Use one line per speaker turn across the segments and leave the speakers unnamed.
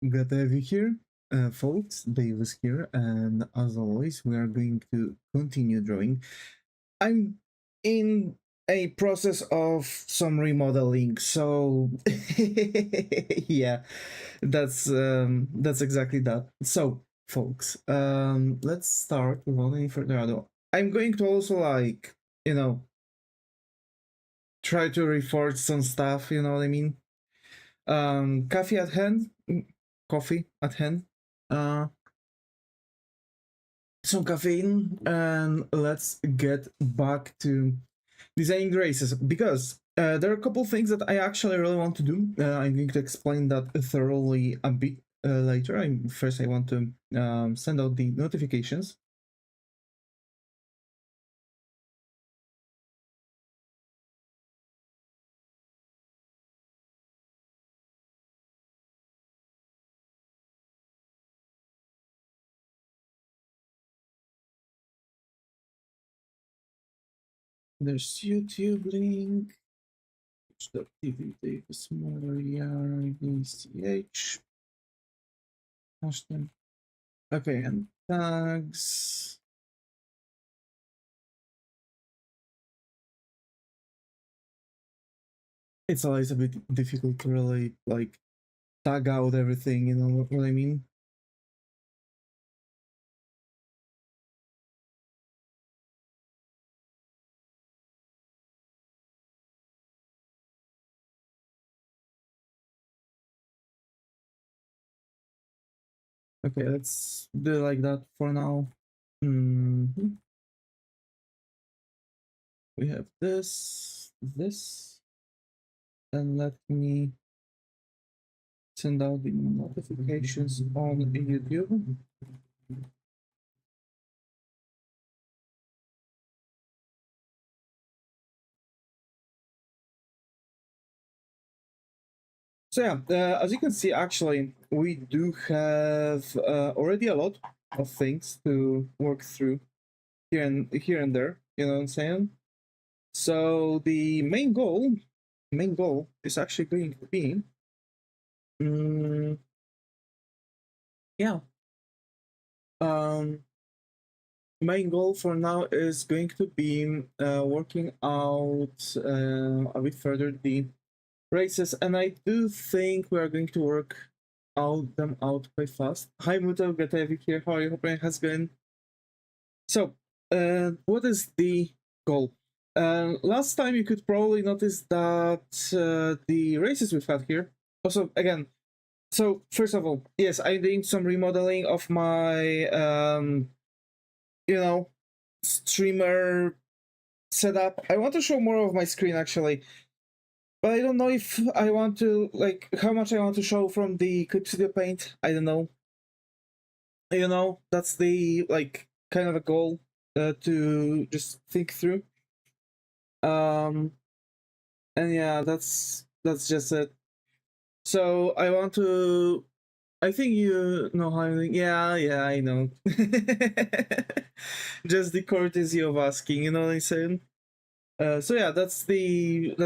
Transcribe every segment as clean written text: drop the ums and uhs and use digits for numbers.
Good to have you here, folks. Davis here, and as always, we are going to continue drawing. I'm in a process of some remodeling, so yeah, that's exactly that. So, folks, let's start without any further ado. I'm going to also try to reforge some stuff. You know what I mean? Coffee at hand, coffee at hand. Uh, some caffeine, and let's get back to designing the races, because there are a couple things that I actually really want to do. I'm going to explain that thoroughly a bit later. First I want to send out the notifications. There's YouTube link. TV Davis Moriarty CH. Hashtag. Okay, and tags. It's always a bit difficult to really like tag out everything, you know what I mean? Okay, let's do it like that for now. We have this, and let me send out the notifications on YouTube. So yeah, as you can see, actually, we do have already a lot of things to work through here and there. You know what I'm saying? So the main goal is actually going to be, yeah, main goal for now is going to be working out a bit further the races, and I do think we are going to work them out quite fast. Hi Muto, good to have you here. How are you? Hope it has been. So, what is the goal? Last time you could probably notice that the races we've had here. Also, again, so first of all, yes, I'm doing some remodeling of my streamer setup. I want to show more of my screen actually, but I don't know if I want to, like, how much I want to show from the Clip Studio Paint. I don't know. You know, that's the like kind of a goal to just think through. And yeah, that's just it. So I want to. I think you know how I'm. Yeah, I know. Just the courtesy of asking, you know what I'm saying? So yeah, that's the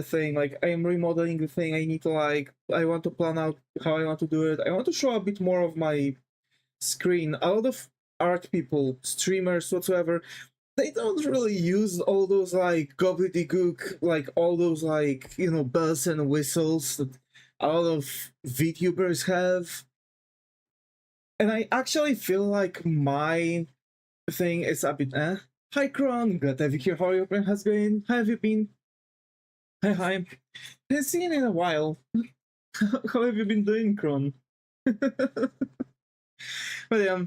thing. Like, I am remodeling the thing. I need to I want to plan out how I want to do it. I want to show a bit more of my screen. A lot of art people, streamers, whatsoever, they don't really use all those like gobbledygook, like all those like bells and whistles that a lot of VTubers have. And I actually feel like my thing is a bit Hi Kron, glad to have you here. How your brain has been? How have you been? Hi. Haven't seen you in a while. How have you been doing, Kron? But yeah.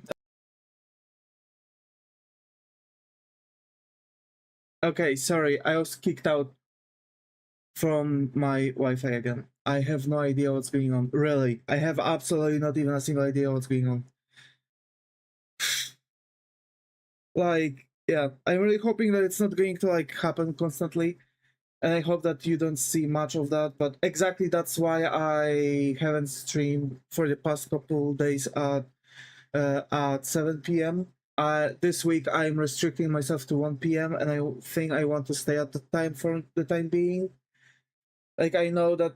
Okay, sorry, I was kicked out from my Wi-Fi again. I have no idea what's going on. Really, I have absolutely not even a single idea what's going on. Like, yeah, I'm really hoping that it's not going to like happen constantly, and I hope that you don't see much of that. But exactly that's why I haven't streamed for the past couple days at 7 p.m. This week I'm restricting myself to 1 p.m. and I think I want to stay at the time for the time being. Like, I know that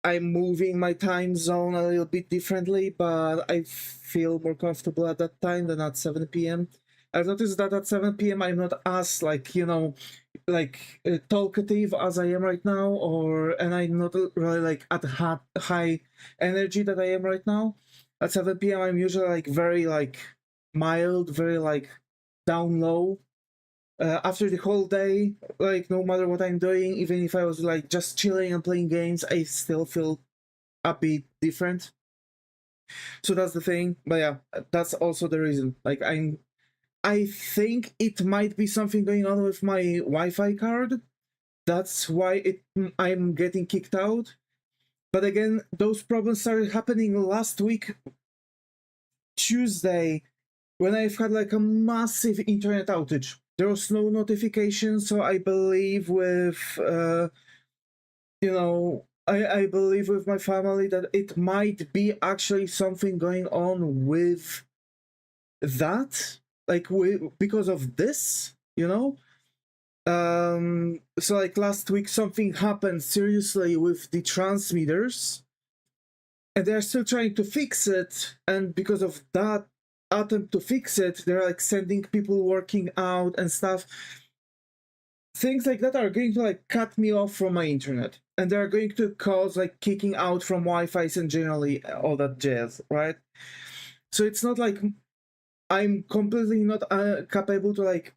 I'm moving my time zone a little bit differently, but I feel more comfortable at that time than at 7 p.m. I've noticed that at 7 p.m. I'm not as like, you know, like talkative as I am right now, and I'm not really like at high energy that I am right now. At 7 p.m. I'm usually like very like mild, very like down low. After the whole day, like no matter what I'm doing, even if I was like just chilling and playing games, I still feel a bit different. So that's the thing. But yeah, that's also the reason. Like I think it might be something going on with my Wi-Fi card. That's why I'm getting kicked out. But again, those problems started happening last week, Tuesday, when I've had like a massive internet outage. There was no notification, so I believe with, you know, I believe with my family that it might be actually something going on with that, like because of this, you know. So like last week something happened seriously with the transmitters, and they're still trying to fix it, and because of that attempt to fix it, they're like sending people working out and stuff. Things like that are going to like cut me off from my internet, and they're going to cause like kicking out from Wi-Fi's and generally all that jazz, right? So it's not like I'm completely not capable to like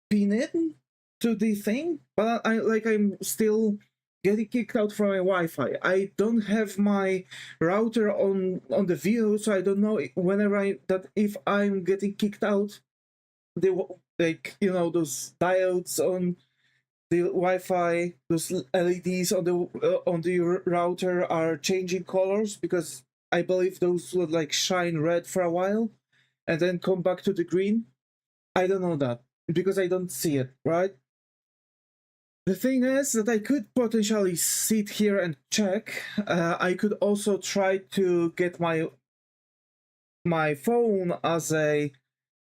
pin in to the thing, but I'm still getting kicked out from my Wi-Fi. I don't have my router on the view, so I don't know whenever if I'm getting kicked out, the like, you know, those diodes on the Wi-Fi, those LEDs on the router are changing colors, because I believe those would like shine red for a while and then come back to the green. I don't know that because I don't see it, right? The thing is that I could potentially sit here and check. I could also try to get my phone as a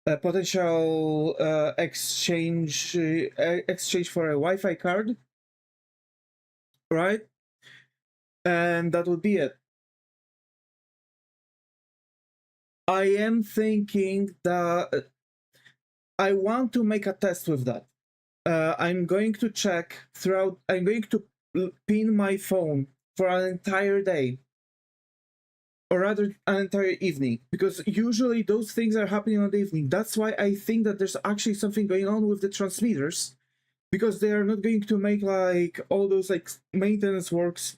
potential exchange for a Wi-Fi card, right? And that would be it. I am thinking that I want to make a test with that. I'm going to check throughout. I'm going to pin my phone for an entire day, or rather an entire evening, because usually those things are happening on the evening. That's why I think that there's actually something going on with the transmitters, because they are not going to make like all those like maintenance works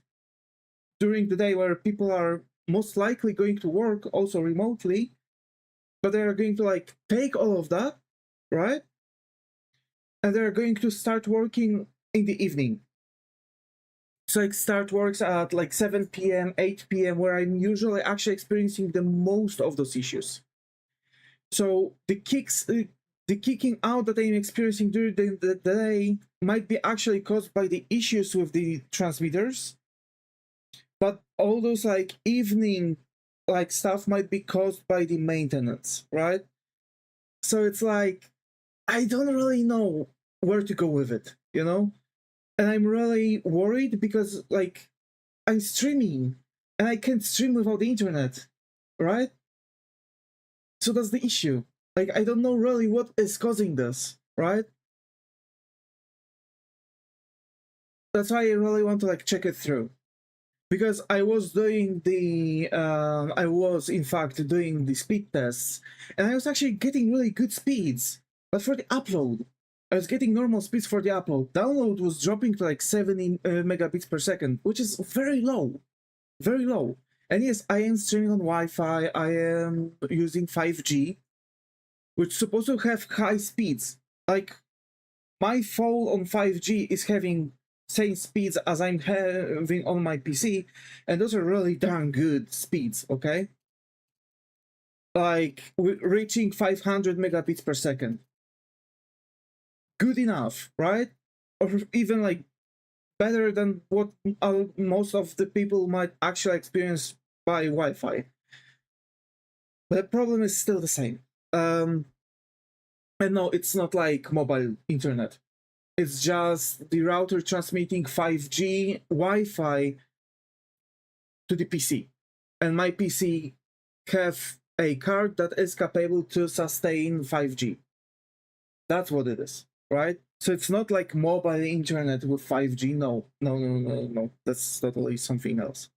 during the day where people are most likely going to work also remotely, but they are going to like take all of that, right? And they're going to start working in the evening. So like start works at like 7 p.m., 8 p.m., where I'm usually actually experiencing the most of those issues. So the kicking out that I'm experiencing during the day might be actually caused by the issues with the transmitters, but all those like evening like stuff might be caused by the maintenance, right? So it's like I don't really know where to go with it, you know? And I'm really worried because like I'm streaming and I can't stream without the internet, right? So that's the issue. Like I don't know really what is causing this, right? That's why I really want to like check it through. Because I was doing the I was in fact doing the speed tests, and I was actually getting really good speeds, but for the upload I was getting normal speeds for the upload. Download was dropping to like 70 megabits per second, which is very low, very low. And yes, I am streaming on Wi-Fi. I am using 5G, which is supposed to have high speeds. Like my phone on 5G is having same speeds as I'm having on my PC, and those are really darn good speeds, okay? Like reaching 500 megabits per second. Good enough, right? Or even like better than what most of the people might actually experience by Wi-Fi. But the problem is still the same. And no, it's not like mobile internet. It's just the router transmitting 5G Wi-Fi to the PC, and my PC have a card that is capable to sustain 5G. That's what it is, right? So it's not like mobile internet with 5G. No. That's totally something else.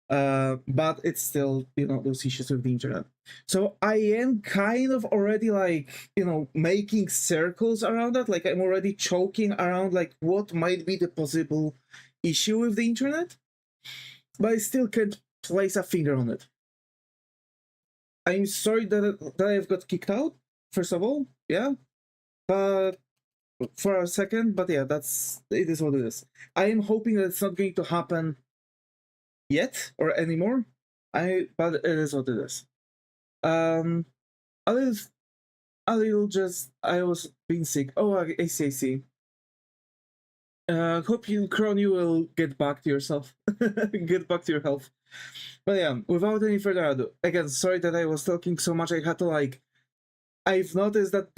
But it's still, those issues with the internet. So I am kind of already like, making circles around that. Like I'm already choking around like what might be the possible issue with the internet, but I still can't place a finger on it. I'm sorry that I've got kicked out, first of all, yeah, but for a second, but yeah, it is what it is. I am hoping that it's not going to happen yet or anymore. But it is what it is. A little just I was being sick. Oh, I see. Hope you, Kron, you will get back to yourself, get back to your health. But yeah, without any further ado, again, sorry that I was talking so much. I had to like. I've noticed that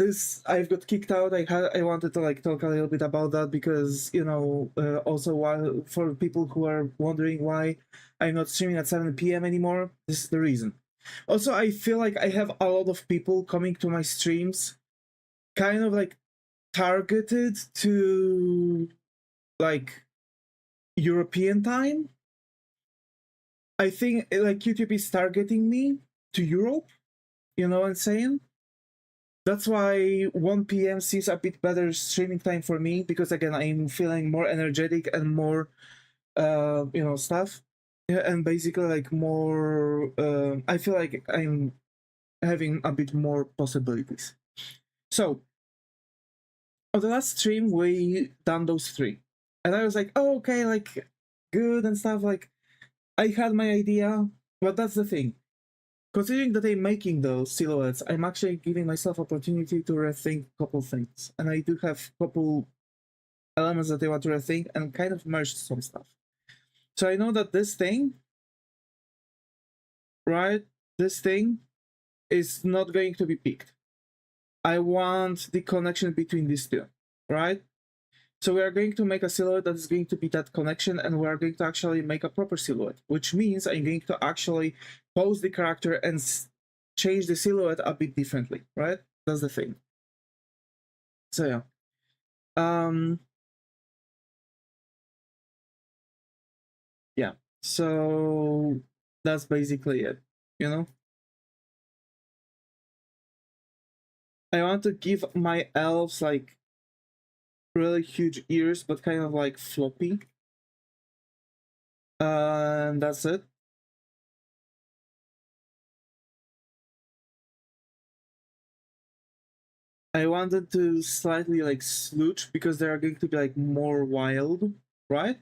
I've got kicked out. I wanted to like talk a little bit about that because also while for people who are wondering why I'm not streaming at 7 p.m. anymore, this is the reason. Also, I feel like I have a lot of people coming to my streams, kind of like targeted to like European time. I think like YouTube is targeting me to Europe. You know what I'm saying? That's why 1 p.m. seems a bit better streaming time for me, because again, I'm feeling more energetic and more, stuff. Yeah, and basically like more, I feel like I'm having a bit more possibilities. So, on the last stream, we done those 3. And I was like, oh, okay, like, good and stuff. Like, I had my idea, but that's the thing. Considering that I'm making those silhouettes, I'm actually giving myself opportunity to rethink a couple things. And I do have a couple elements that I want to rethink and kind of merge some stuff. So I know that this thing, right, this thing is not going to be picked. I want the connection between these two, right? So we are going to make a silhouette that is going to be that connection, and we are going to actually make a proper silhouette, which means I'm going to actually pose the character and change the silhouette a bit differently, right? That's the thing. So yeah. Yeah, so that's basically it, I want to give my elves like really huge ears, but kind of like floppy. And that's it. I wanted to slightly like slooch because they are going to be like more wild, right?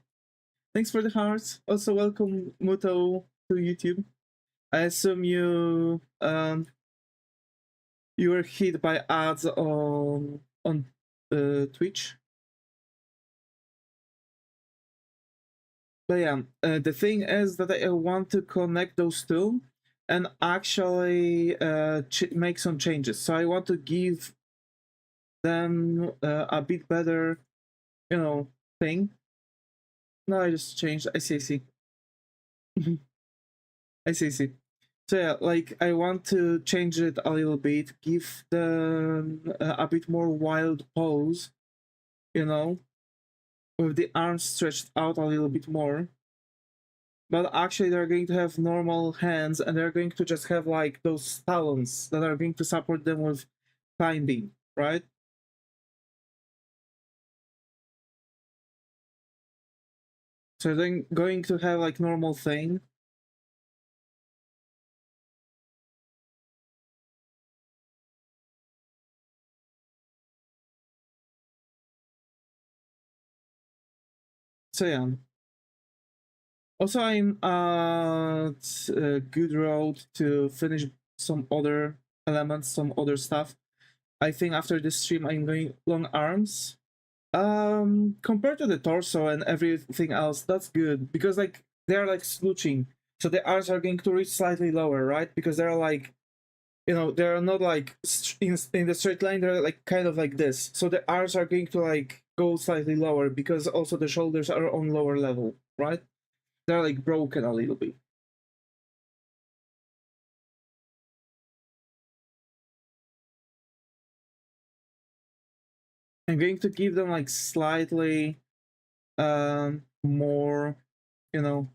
Thanks for the hearts. Also, welcome Muto to YouTube. I assume you you were hit by ads on Twitch. But yeah, the thing is that I want to connect those two and actually make some changes. So I want to give them a bit better, thing. No, I just changed. I see. I see. So yeah, like I want to change it a little bit, give them a bit more wild pose, with the arms stretched out a little bit more. But actually they're going to have normal hands, and they're going to just have like those talons that are going to support them with climbing, right? So they're going to have like normal thing. So yeah. Also, I'm at a good road to finish some other elements, some other stuff. I think after this stream, I'm going long arms. Compared to the torso and everything else, that's good because like they're like slooching, so the arms are going to reach slightly lower, right? Because they're like, they're not like in the straight line. They're like kind of like this, so the arms are going to like go slightly lower because also the shoulders are on lower level, right? They're like broken a little bit. I'm going to give them like slightly more, you know,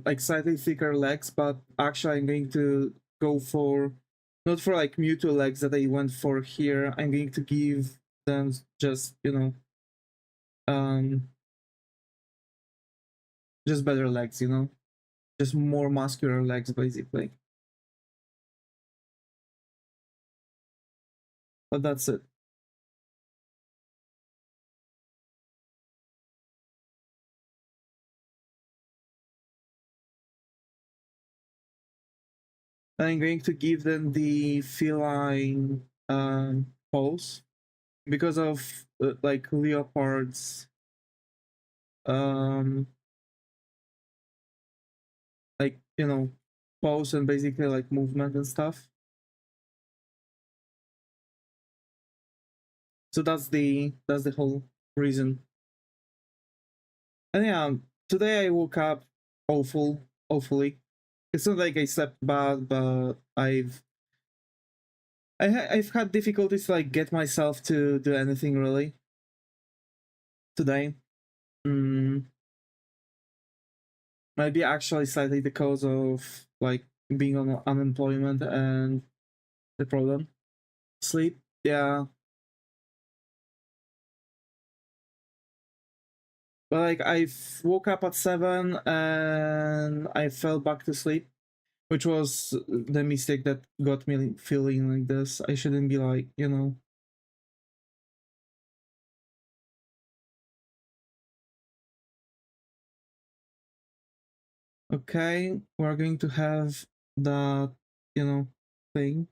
like slightly thicker legs, but actually I'm going to go for not for like Mewtwo legs that I went for here. I'm going to give them just, you know, just better legs, you know, just more muscular legs basically. But that's it. I'm going to give them the feline pose because of like leopards like, you know, pose and basically like movement and stuff. So that's the whole reason. And yeah, today I woke up awfully. It's not like I slept bad, but I've had difficulties to like get myself to do anything really today. Maybe actually slightly because of like being on unemployment and the problem. Sleep, yeah. But like I woke up at 7 and I fell back to sleep, which was the mistake that got me feeling like this. I shouldn't be like, you know. Okay, we're going to have that, you know, thing.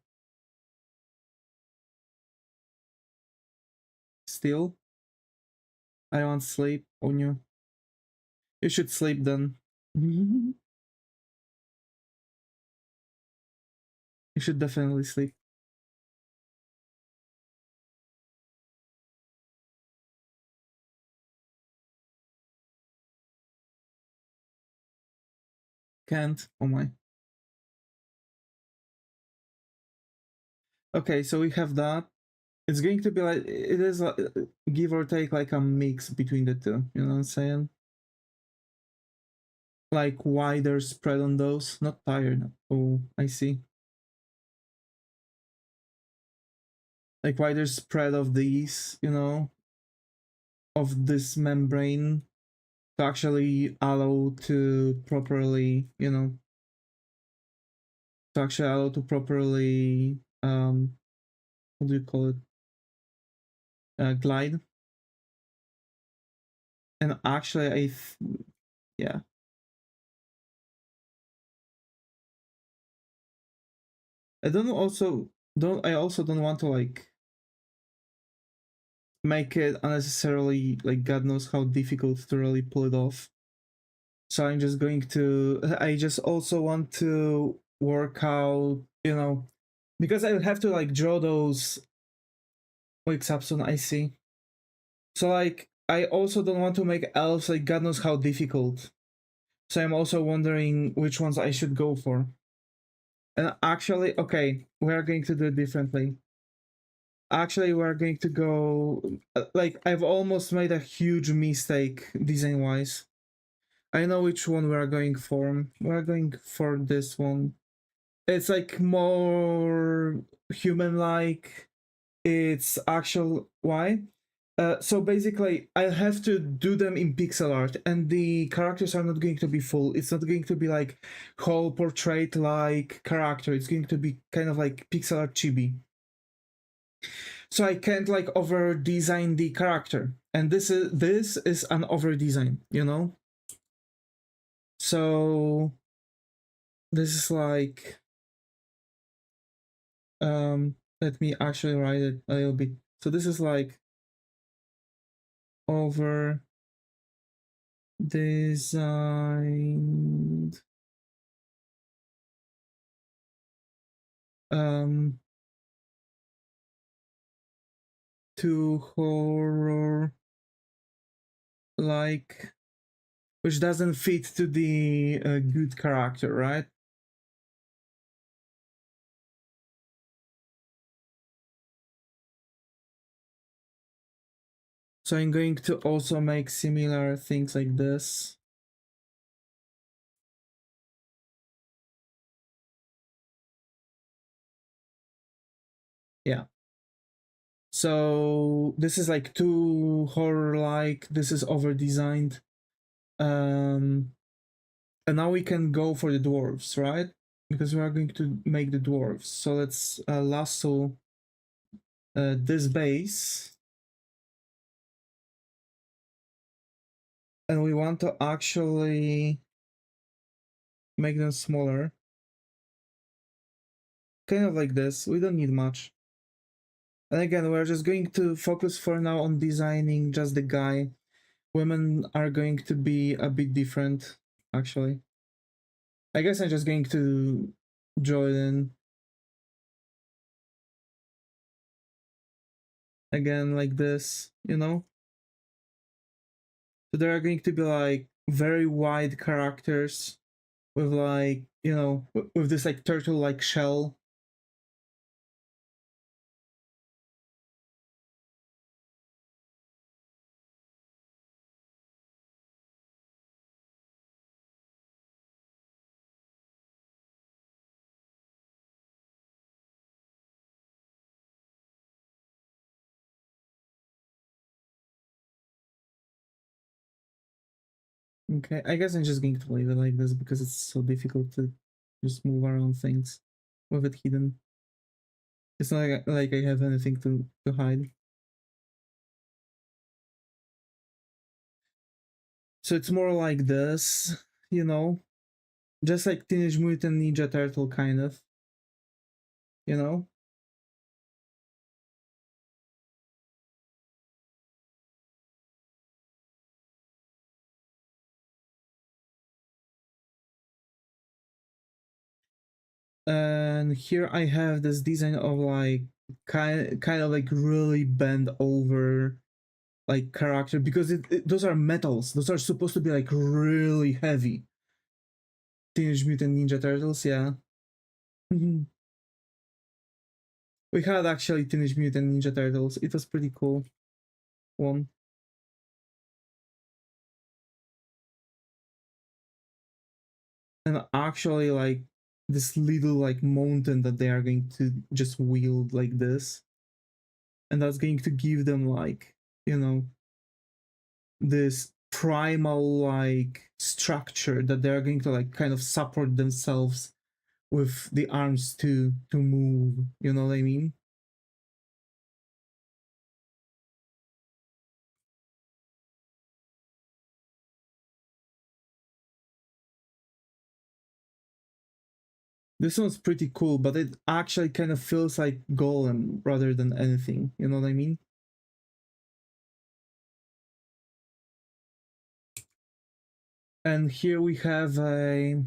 Still, I want sleep on you. You should sleep then. You should definitely sleep. Can't. Oh my. Okay, so we have that. It's going to be like, it is give or take like a mix between the two, you know what I'm saying? Like wider spread on those, not tired. Oh, I see. Like wider spread of these, you know, of this membrane to actually allow to properly, you know, to actually allow to properly, what do you call it? Glide. And actually, yeah. I also don't want to like make it unnecessarily like God knows how difficult to really pull it off. So I'm just going to I just also want to work out, you know, because I would have to like draw those wakes up soon, I see. So like I also don't want to make elves like God knows how difficult. So I'm also wondering which ones I should go for. And actually, okay, we're going to do it differently. Actually, we're going to go like I've almost made a huge mistake design wise. I know which one we're going for. We're going for this one. It's like more human like. It's actual why? So basically, I have to do them in pixel art, and the characters are not going to be full. It's not going to be like whole portrait like character. It's going to be kind of like pixel art chibi. So I can't like over design the character, and this is an over design, you know. So this is like let me actually write it a little bit. So this is like over designed to horror like, which doesn't fit to the good character, right? So I'm going to also make similar things like this. Yeah. So this is like too horror-like. This is over-designed. And now we can go for the dwarves, right? Because we are going to make the dwarves. So let's lasso this base. And we want to actually make them smaller. Kind of like this. We don't need much. And again, we're just going to focus for now on designing just the guy. Women are going to be a bit different, actually. I guess I'm just going to draw it in. Again, like this, you know? So there are going to be like very wide characters with like, you know, with this like turtle-like shell. Okay, I guess I'm just going to leave it like this because it's so difficult to just move around things with it hidden. It's not like I have anything to hide. So it's more like this, you know? Just like Teenage Mutant Ninja Turtle, kind of. You know? And here I have this design of like kind of like really bent over like character because those are metals. Those are supposed to be like really heavy. Teenage Mutant Ninja Turtles, yeah. We had actually Teenage Mutant Ninja Turtles. It was pretty cool one. And actually like this little like mountain that they are going to just wield like this. And that's going to give them like, you know, this primal like structure that they're going to like kind of support themselves with the arms to move, you know what I mean? This one's pretty cool, but it actually kind of feels like Golem rather than anything, you know what I mean? And here we have a,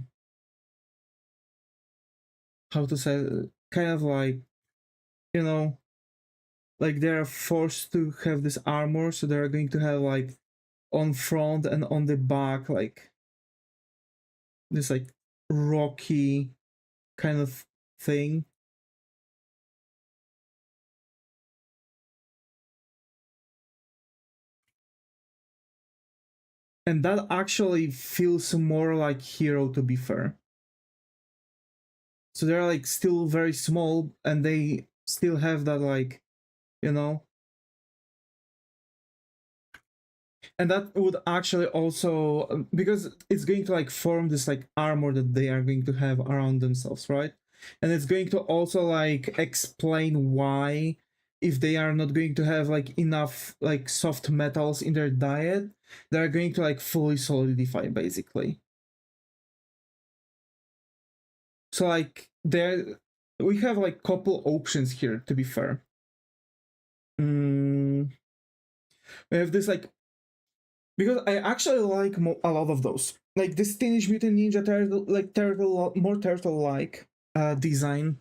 how to say, kind of like, you know, like they're forced to have this armor, so they're going to have like on front and on the back like this like rocky kind of thing. And that actually feels more like Hero, to be fair. So they're like still very small and they still have that like, you know. And that would actually also, because it's going to like form this like armor that they are going to have around themselves, right? And it's going to also like explain why, if they are not going to have like enough like soft metals in their diet, they're going to like fully solidify basically. So like there we have like couple options here, to be fair. We have this like, because I actually like a lot of those, like this Teenage Mutant Ninja Turtle, like turtle, more turtle-like design.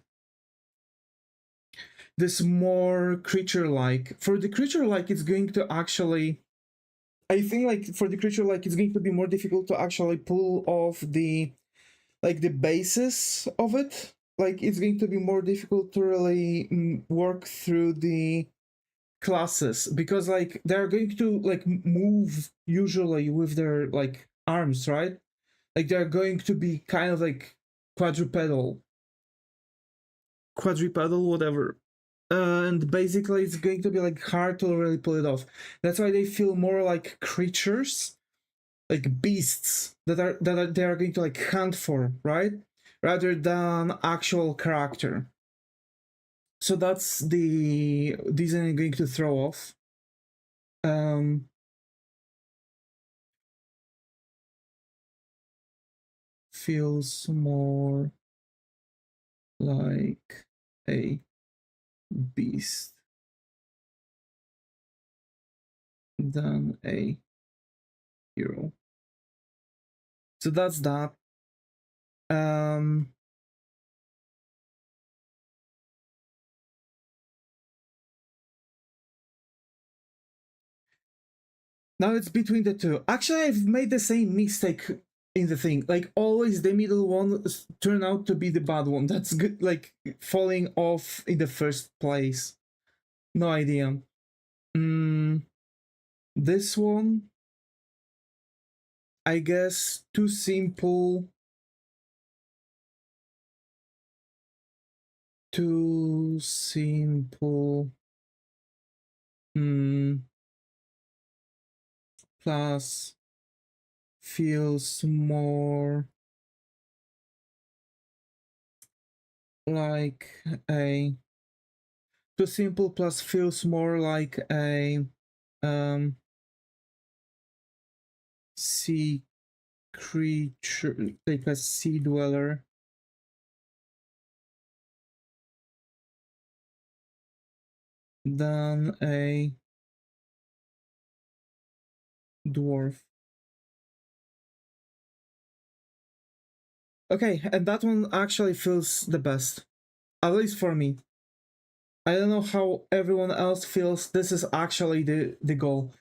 This more creature-like. For the creature-like, it's going to actually, I think like for the creature-like, it's going to be more difficult to actually pull off the like the basis of it. Like it's going to be more difficult to really work through the classes, because like they're going to like move usually with their like arms, right? Like they're going to be kind of like quadrupedal, whatever. And basically it's going to be like hard to really pull it off. That's why they feel more like creatures, like beasts that they are going to like hunt for, right? Rather than actual character. So that's the design I'm going to throw off. Feels more like a beast than a hero. So that's that. Now it's between the two. Actually, I've made the same mistake in the thing. Like always, the middle one turn out to be the bad one. That's good. Like falling off in the first place. No idea. This one, I guess, too simple. Too simple. Plus feels more like a too simple plus feels more like a sea creature, like a sea dweller. Than a dwarf. Okay, and that one actually feels the best. At least for me. I don't know how everyone else feels. This is actually the goal.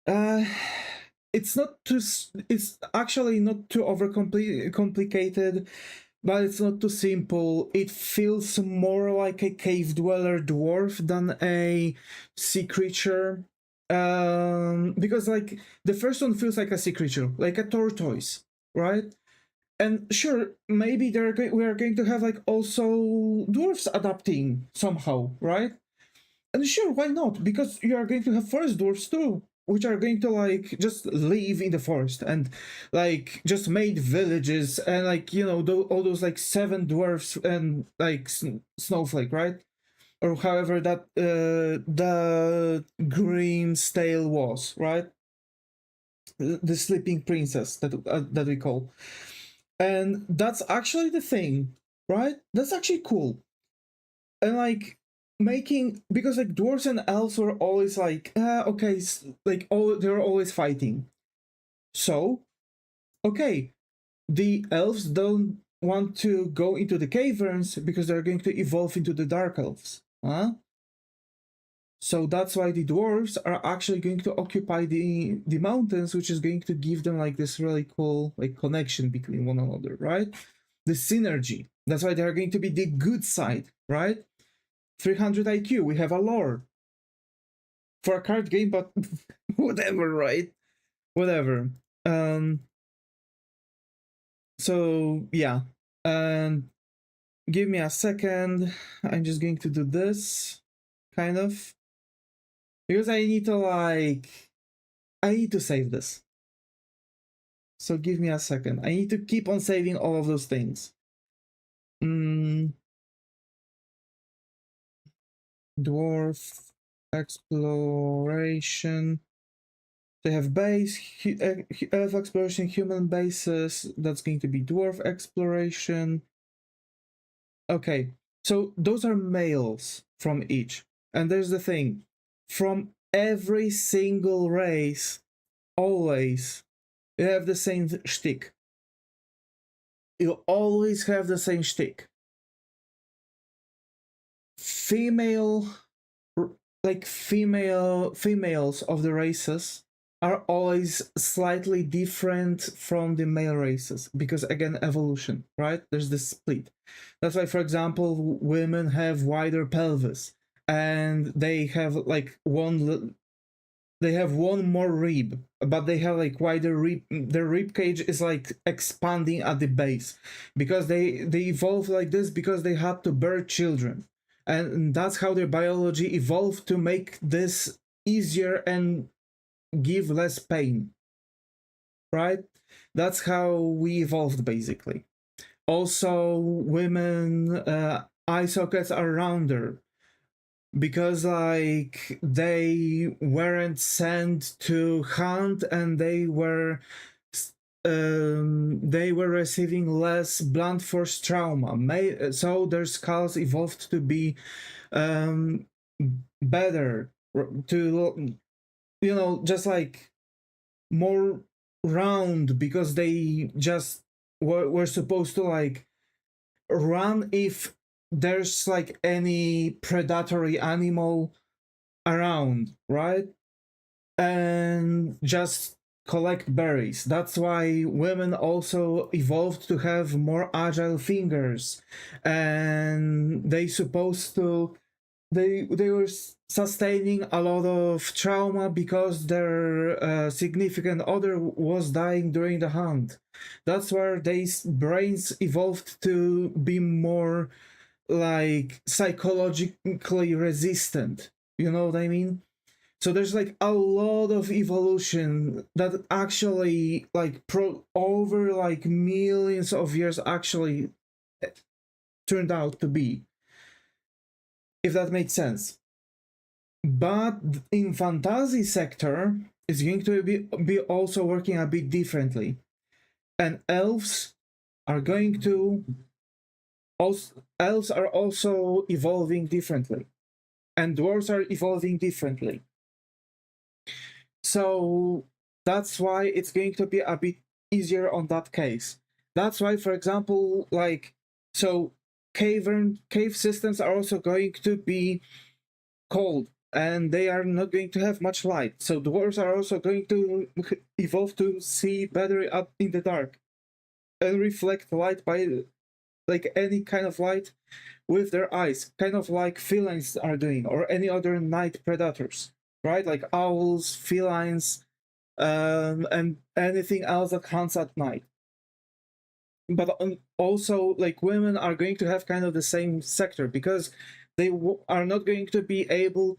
It's not too. It's actually not too complicated, but it's not too simple. It feels more like a cave dweller dwarf than a sea creature. Because like the first one feels like a sea creature, like a tortoise, right? And sure, maybe we are going to have like also dwarves adapting somehow, right? And sure, why not? Because you are going to have forest dwarves too, which are going to like just live in the forest and like just made villages and like, you know, all those like 7 dwarfs and like snowflake, right? Or however that the Grimm's tale was, right? The sleeping princess that we call. And that's actually the thing, right? That's actually cool. And like making, because like dwarves and elves were always like okay, like they're always fighting. So okay, the elves don't want to go into the caverns because they're going to evolve into the dark elves, huh? So that's why the dwarves are actually going to occupy the mountains, which is going to give them like this really cool like connection between one another, right? The synergy. That's why they're going to be the good side, right? 300 IQ, we have a lore. For a card game, but whatever, right? Whatever. So yeah. And give me a second. I'm just going to do this, kind of. Because I need to save this. So give me a second. I need to keep on saving all of those things. Dwarf exploration. They have base, elf exploration, human bases. That's going to be dwarf exploration. Okay, so those are males from each. And there's the thing. From every single race, always, you have the same shtick. You always have the same shtick. Females of the races are always slightly different from the male races because, again, evolution, right? There's this split. That's why, for example, women have wider pelvis. and they have like they have one more rib, but they have like wider rib. Their rib cage is like expanding at the base, because they evolved like this because they had to bear children, and that's how their biology evolved, to make this easier and give less pain, right? That's how we evolved, basically. Also, women eye sockets are rounder, because like they weren't sent to hunt, and they were receiving less blunt force trauma. So their skulls evolved to be um, better, to, you know, just like more round, because they just were supposed to like run if there's like any predatory animal around, right? And just collect berries. That's why women also evolved to have more agile fingers, and they were sustaining a lot of trauma because their significant other was dying during the hunt. That's where their brains evolved to be more like psychologically resistant. You know what I mean? So there's like a lot of evolution that actually like over like millions of years actually turned out to be, if that makes sense. But in fantasy sector, it's going to be also working a bit differently, and elves are going to elves are also evolving differently, and dwarves are evolving differently. So that's why it's going to be a bit easier on that case. That's why, for example, like, so cave systems are also going to be cold, and they are not going to have much light. So dwarves are also going to evolve to see better up in the dark and reflect light by like any kind of light with their eyes, kind of like felines are doing, or any other night predators, right? Like owls, felines, and anything else that hunts at night. But also, like, women are going to have kind of the same sector, because they are not going to be able.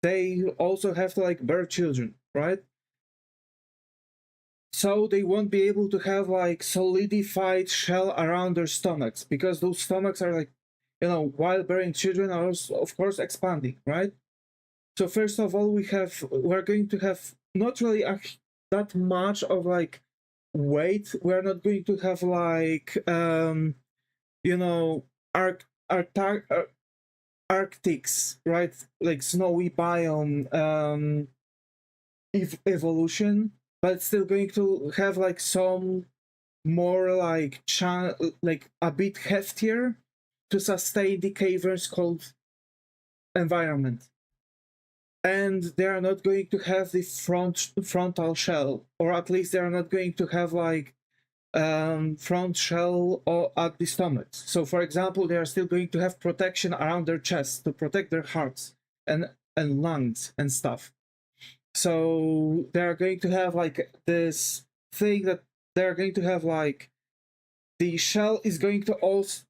They also have to like bear children, right? So they won't be able to have like solidified shell around their stomachs, because those stomachs are like, you know, while bearing children are also, of course, expanding, right? So first of all, we're going to have not really that much of like weight. We're not going to have like you know, Arctics, right? Like snowy biome evolution, but it's still going to have like some more like like a bit heftier to sustain the caverns cold environment. And they are not going to have the frontal shell, or at least they are not going to have like front shell or at the stomach. So for example, they are still going to have protection around their chest to protect their hearts and lungs and stuff. So they're going to have like this thing that they're going to have like the shell is going to also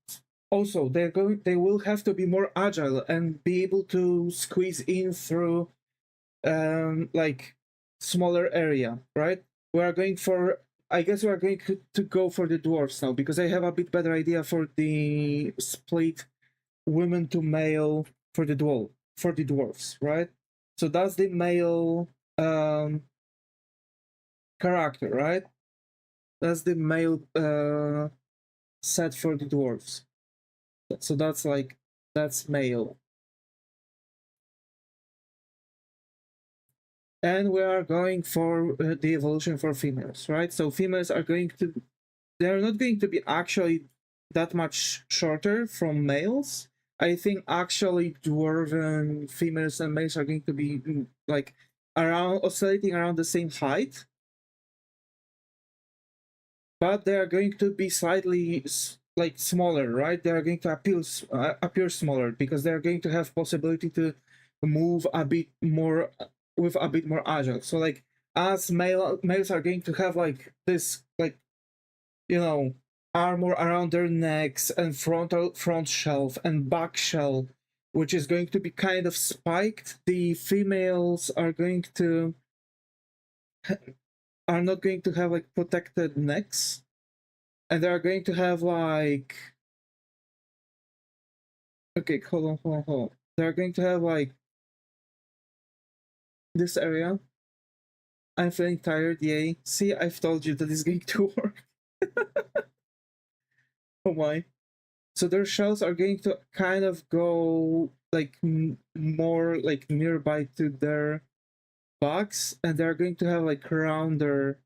they will have to be more agile and be able to squeeze in through like smaller area, right? We are going for, I guess we are going to go for the dwarfs now, because I have a bit better idea for the split women to male for the dwarfs, right? So that's the male character, right? That's the male set for the dwarfs. So that's male. And we are going for the evolution for females, right? So females are they're not going to be actually that much shorter from males. I think actually dwarven females and males are going to be like oscillating around the same height, but they are going to be slightly like smaller, right? They are going to appear smaller because they are going to have possibility to move a bit more with a bit more agile. So like as males are going to have like this like, you know, armor around their necks and front shelf and back shell, which is going to be kind of spiked. The females are not going to have like protected necks, and they're going to have like, okay, hold on. They're going to have like this area. I'm feeling tired, yay. See, I've told you that it's going to work. Oh my. So their shells are going to kind of go like more like nearby to their backs, and they're going to have like rounder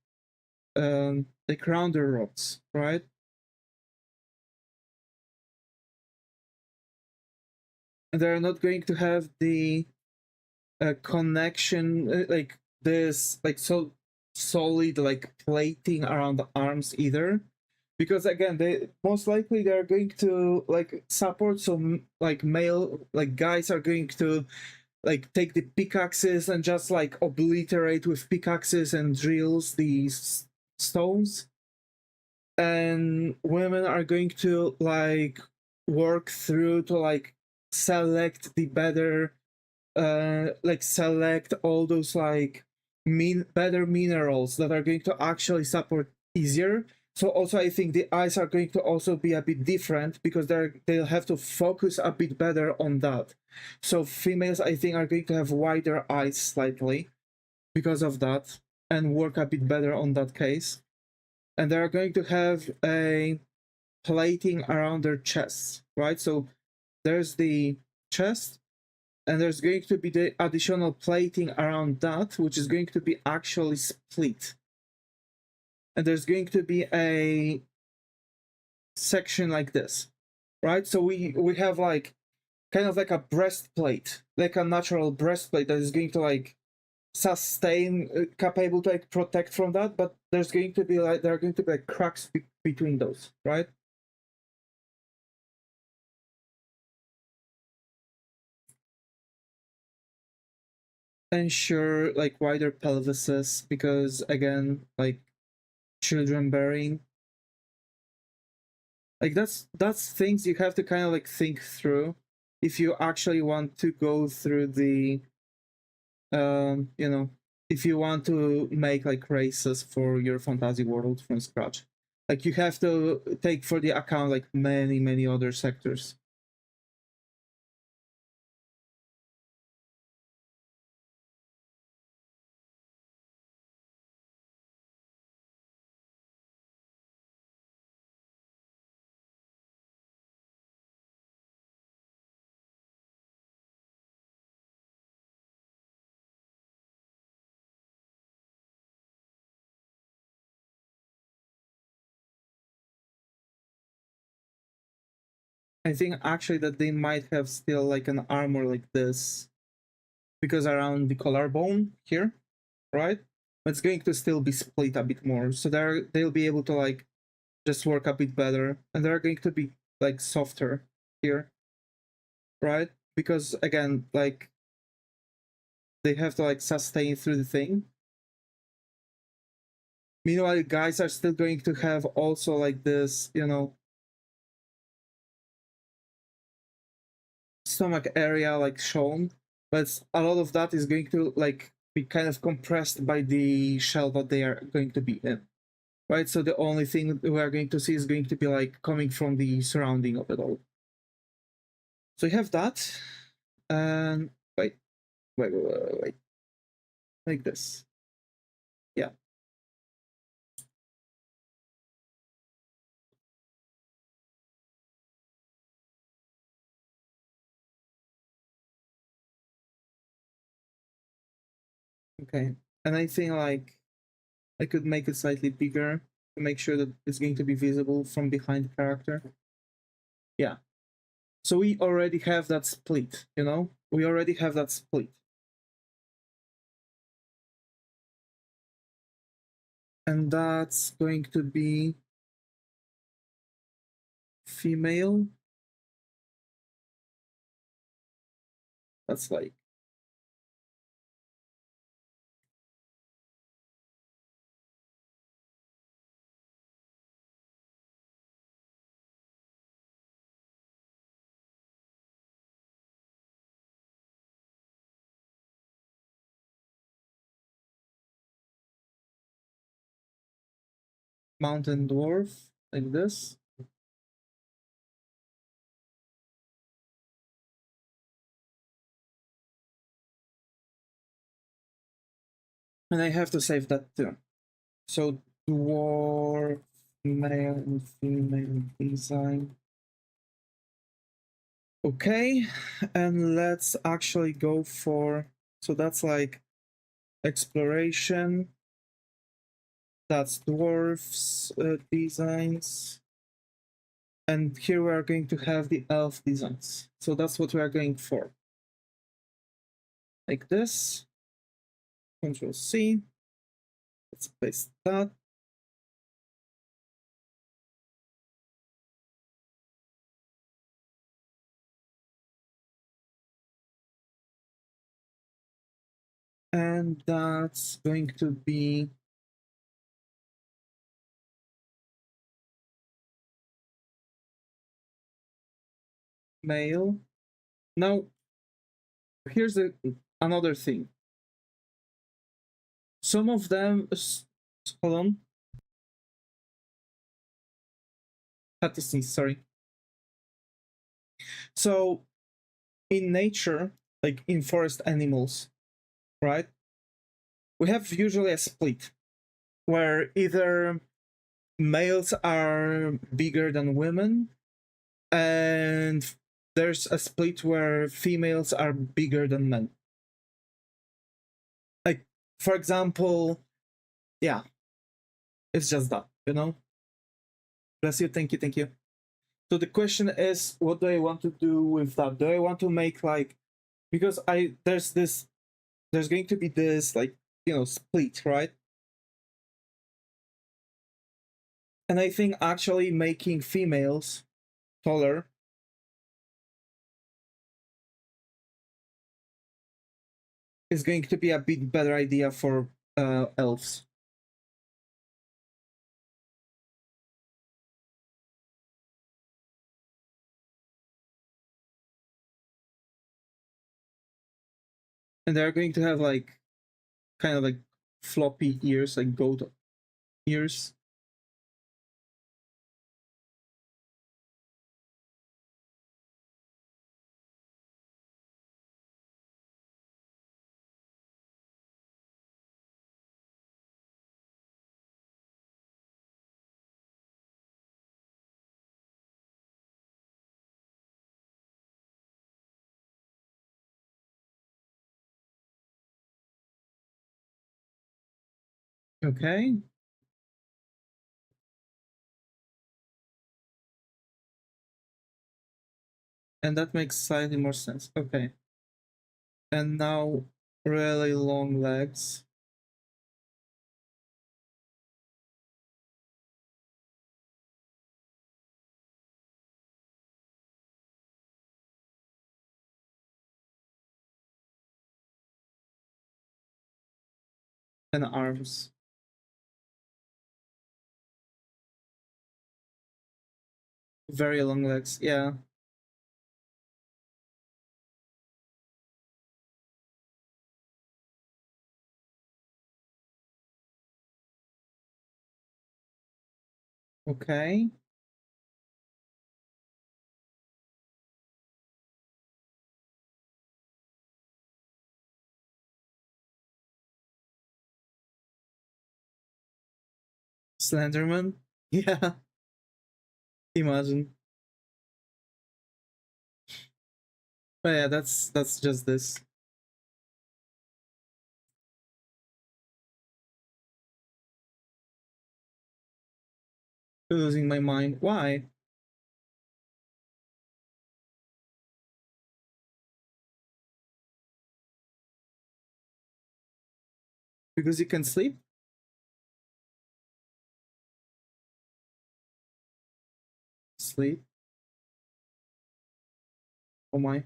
rods, right? And they're not going to have the connection like this, like so solid like plating around the arms either, because again they most likely they're going to like support some like male like guys are going to like take the pickaxes and just like obliterate with pickaxes and drills these stones, and women are going to like work through to like select the better like select all those like better minerals that are going to actually support easier. So also I think the eyes are going to also be a bit different because they'll have to focus a bit better on that. So females I think are going to have wider eyes slightly because of that and work a bit better on that case. And they're going to have a plating around their chests, right? So there's the chest, and there's going to be the additional plating around that, which is going to be actually split. And there's going to be a section like this, right? So we have like kind of like a breastplate, like a natural breastplate that is going to like sustain, capable to like protect from that, but there's going to be like, there are going to be like cracks between those, right? Ensure like wider pelvises because again, like children bearing, like that's things you have to kind of like think through if you actually want to go through the you know, if you want to make like races for your fantasy world from scratch, like you have to take for the account like many other sectors. I think actually that they might have still like an armor like this because around the collarbone here, right? It's going to still be split a bit more, so they'll be able to like just work a bit better, and they're going to be like softer here, right? Because again, like they have to like sustain through the thing. Meanwhile, guys are still going to have also like this, you know, stomach area like shown, but a lot of that is going to like be kind of compressed by the shell that they are going to be in, right? So the only thing we are going to see is going to be like coming from the surrounding of it all. So you have that, and wait, like this, yeah. Okay, and I think like I could make it slightly bigger to make sure that it's going to be visible from behind the character. Yeah. So we already have that split, you know? We already have that split. And that's going to be female. That's like mountain dwarf, like this. And I have to save that too. So dwarf, male and female design. Okay, and let's actually go for, so that's like exploration. That's dwarfs designs. And here we are going to have the elf designs. So that's what we are going for. Like this. Control C. Let's paste that. And that's going to be male. Now, here's another thing. Some of them, hold on. Had to sneeze, sorry. So, in nature, like in forest animals, right? We have usually a split where either males are bigger than women, and there's a split where females are bigger than men. Like, for example, yeah, it's just that, you know? Bless you, thank you, thank you. So the question is, what do I want to do with that? Do I want to make like, because there's going to be this like, you know, split, right? And I think actually making females taller is going to be a bit better idea for elves. And they're going to have like kind of like floppy ears, like goat ears. Okay. And that makes slightly more sense. Okay. And now really long legs. And arms. Very long legs, yeah. Okay. Slenderman? Yeah. Imagine. But yeah, that's just this. Losing my mind. Why? Because you can sleep? Sleep? Oh my.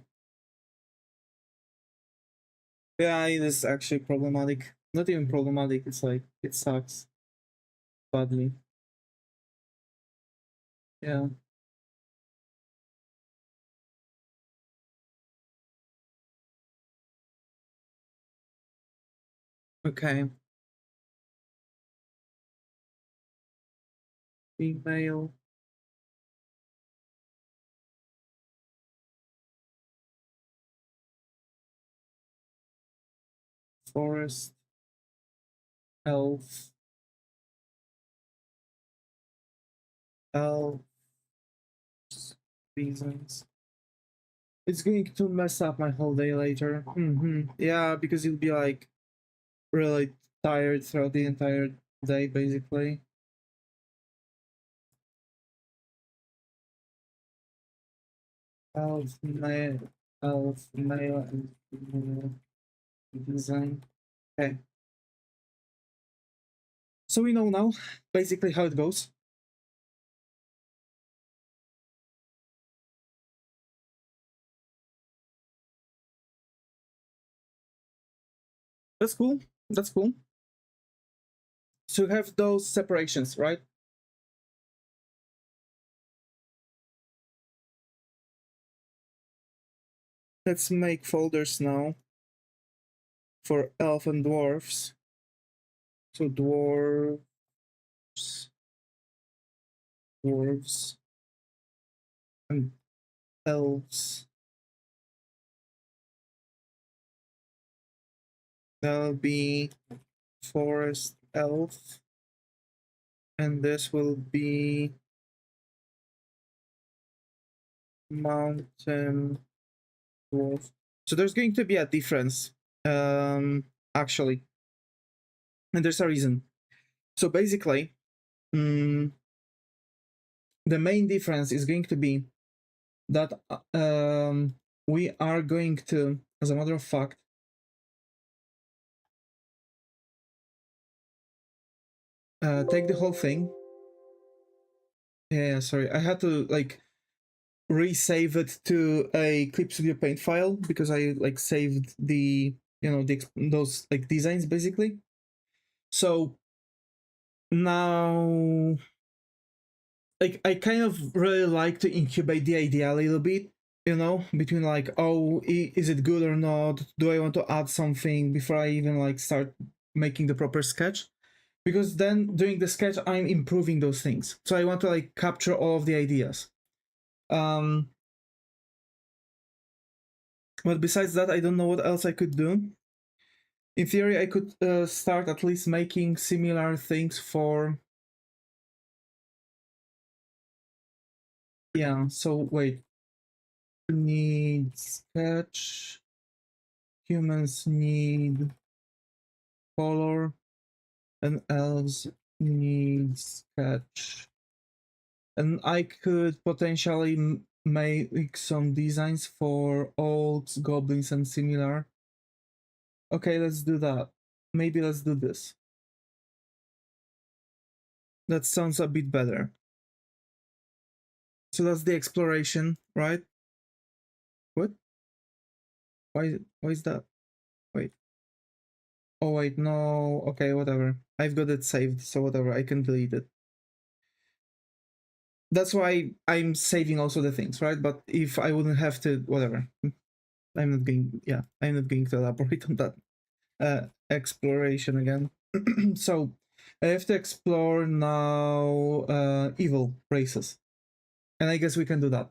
Yeah, it is actually problematic. Not even problematic, it's like, it sucks badly. Yeah. Okay. Female. Forest. Elf. Elf. Reasons. It's going to mess up my whole day later. Yeah, because you'll be like really tired throughout the entire day, basically. Elf, male, and female design. Okay. So we know now basically how it goes. That's cool. That's cool. So you have those separations, right? Let's make folders now for elf and dwarves. So dwarves, and elves. That'll be forest elf, and this will be mountain dwarf. So there's going to be a difference, actually, and there's a reason. So basically, the main difference is going to be that we are going to, as a matter of fact, take the whole thing. Yeah, sorry, I had to like resave it to a Clip Studio Paint file because I like saved the those like designs basically. So now, like, I kind of really like to incubate the idea a little bit, between like, oh, is it good or not? Do I want to add something before I even like start making the proper sketch? Because then during the sketch I'm improving those things. So I want to like capture all of the ideas. But besides that, I don't know what else I could do. In theory, I could start at least making similar things for... Yeah, so wait. Need sketch. Humans need color. And elves need sketch. And I could potentially make some designs for orcs, goblins, and similar. Okay, let's do that. Maybe let's do this. That sounds a bit better. So that's the exploration, right? What? Why is that? Wait. Oh wait, no. Okay, whatever. I've got it saved, so whatever. I can delete it. That's why I'm saving also the things, right? But if I wouldn't have to, whatever. I'm not going to elaborate on that exploration again. So I have to explore now evil races. And I guess we can do that.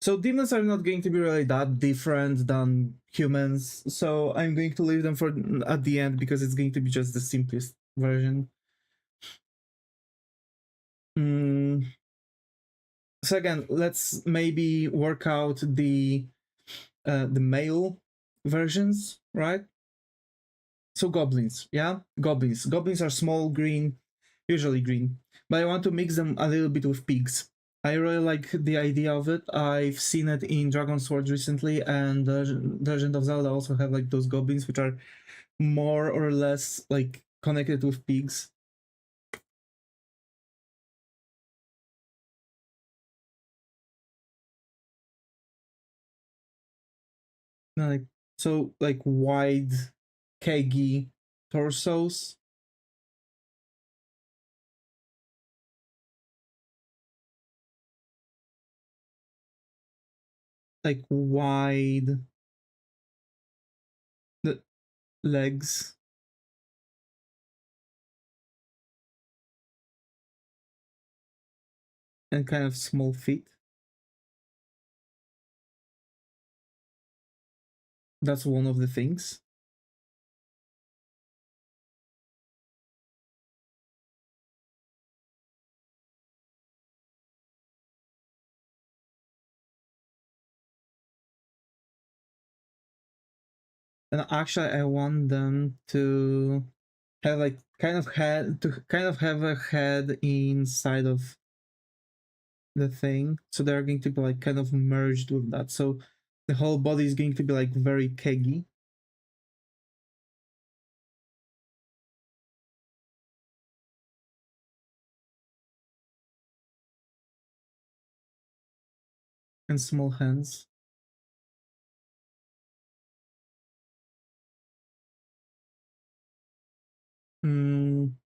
So demons are not going to be really that different than humans, so I'm going to leave them for at the end because it's going to be just the simplest version. So again, let's maybe work out the male versions, right? So goblins, yeah? Goblins are small, green, usually green. But I want to mix them a little bit with pigs. I really like the idea of it. I've seen it in Dragon Sword recently, and the Legend of Zelda also have like those goblins which are more or less like connected with pigs. like so like wide, keggy torsos. Like wide legs. And kind of small feet. That's one of the things. And actually I want them to have like kind of have a head inside of the thing. So they're going to be like kind of merged with that. So the whole body is going to be like very keggy. And small hands. Mm,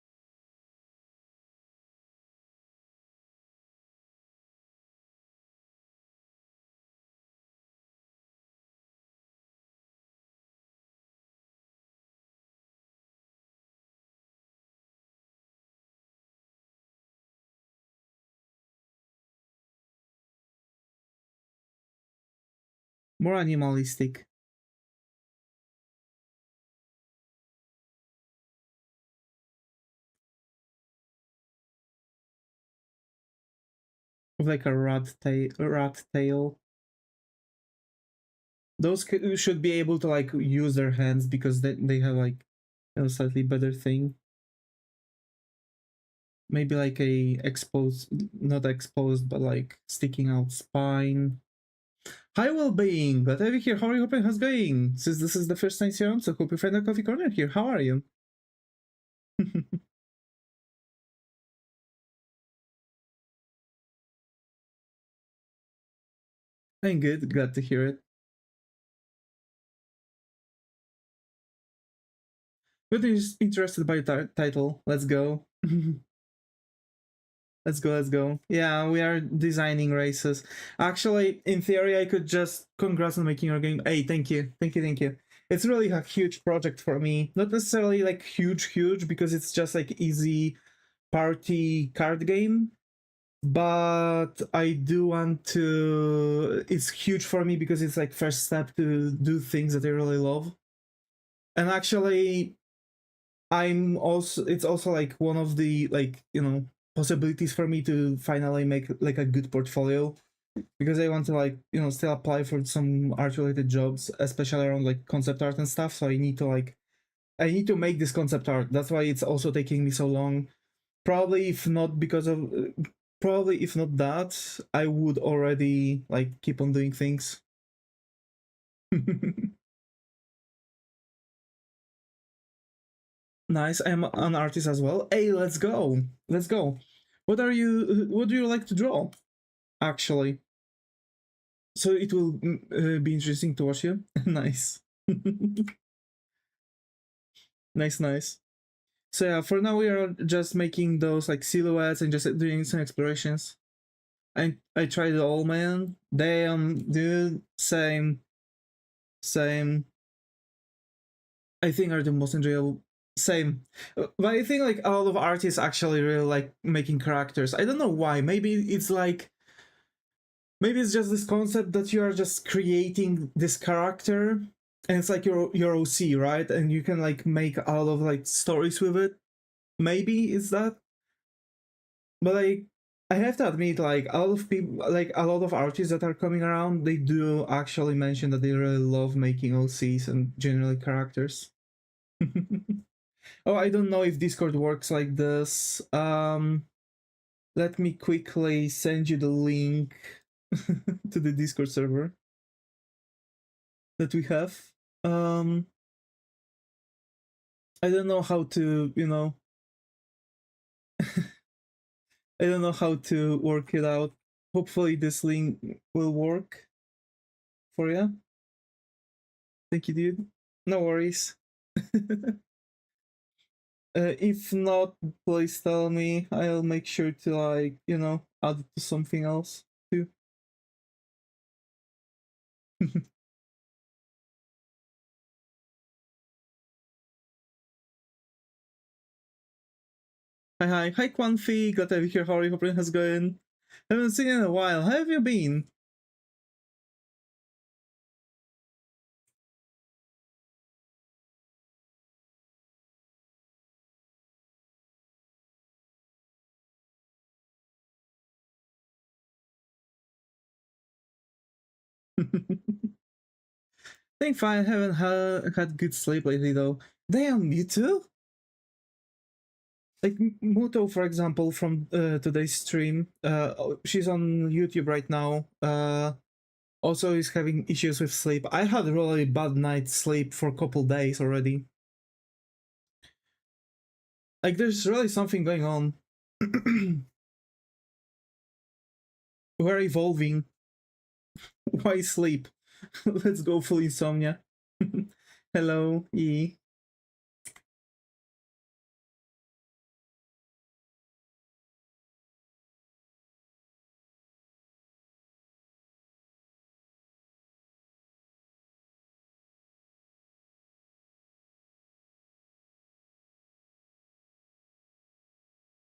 more animalistic. With like a rat tail. Those should be able to like use their hands because they have like a slightly better thing. Maybe like a exposed, not exposed, but like sticking out spine. Hi, well-being. Glad to have you here. How are you hoping how's going? Since this is the first time you're on, so hope you find a coffee corner here. How are you? I'm good. Glad to hear it. But is interested by title. Let's go. Let's go. Yeah, we are designing races. Actually, in theory, I could just congrats on making your game. Hey, thank you. It's really a huge project for me. Not necessarily like huge, because it's just like easy party card game. But I do want to. It's huge for me because it's like first step to do things that I really love. And actually, it's also like one of the like possibilities for me to finally make like a good portfolio, because I want to like still apply for some art related jobs, especially around like concept art and stuff. So I need to make this concept art. That's why it's also taking me so long. Probably if not because of probably if not that, I would already like keep on doing things. Nice. I'm an artist as well. Hey, let's go. Let's go. What do you like to draw? Actually, so it will be interesting to watch you. Nice. Nice. So yeah, for now we are just making those like silhouettes and just doing some explorations. I tried it all, man. Damn, dude. Same. I think are the most enjoyable. Same. But I think like a lot of artists actually really like making characters. I don't know why. Maybe it's just this concept that you are just creating this character, and it's like your OC, right? And you can like make a lot of like stories with it. Maybe it's that. But like I have to admit, like a lot of people, like a lot of artists that are coming around, they do actually mention that they really love making OCs and generally characters. Oh, I don't know if Discord works like this. Let me quickly send you the link to the Discord server that we have. Um, I don't know how to, I don't know how to work it out. Hopefully, this link will work for you. Thank you, dude. No worries. If not, please tell me. I'll make sure to, like, you know, add it to something else too. Hi, Quanfi. Glad to have you here. How are you? Hope everything's going. Haven't seen you in a while. How have you been? Think fine. Haven't had good sleep lately though. Damn, you too? Like Muto, for example, from today's stream. She's on YouTube right now. Also is having issues with sleep. I had a really bad night's sleep for a couple days already. Like, there's really something going on. We're evolving. Why sleep? Let's go full insomnia. Hello, E.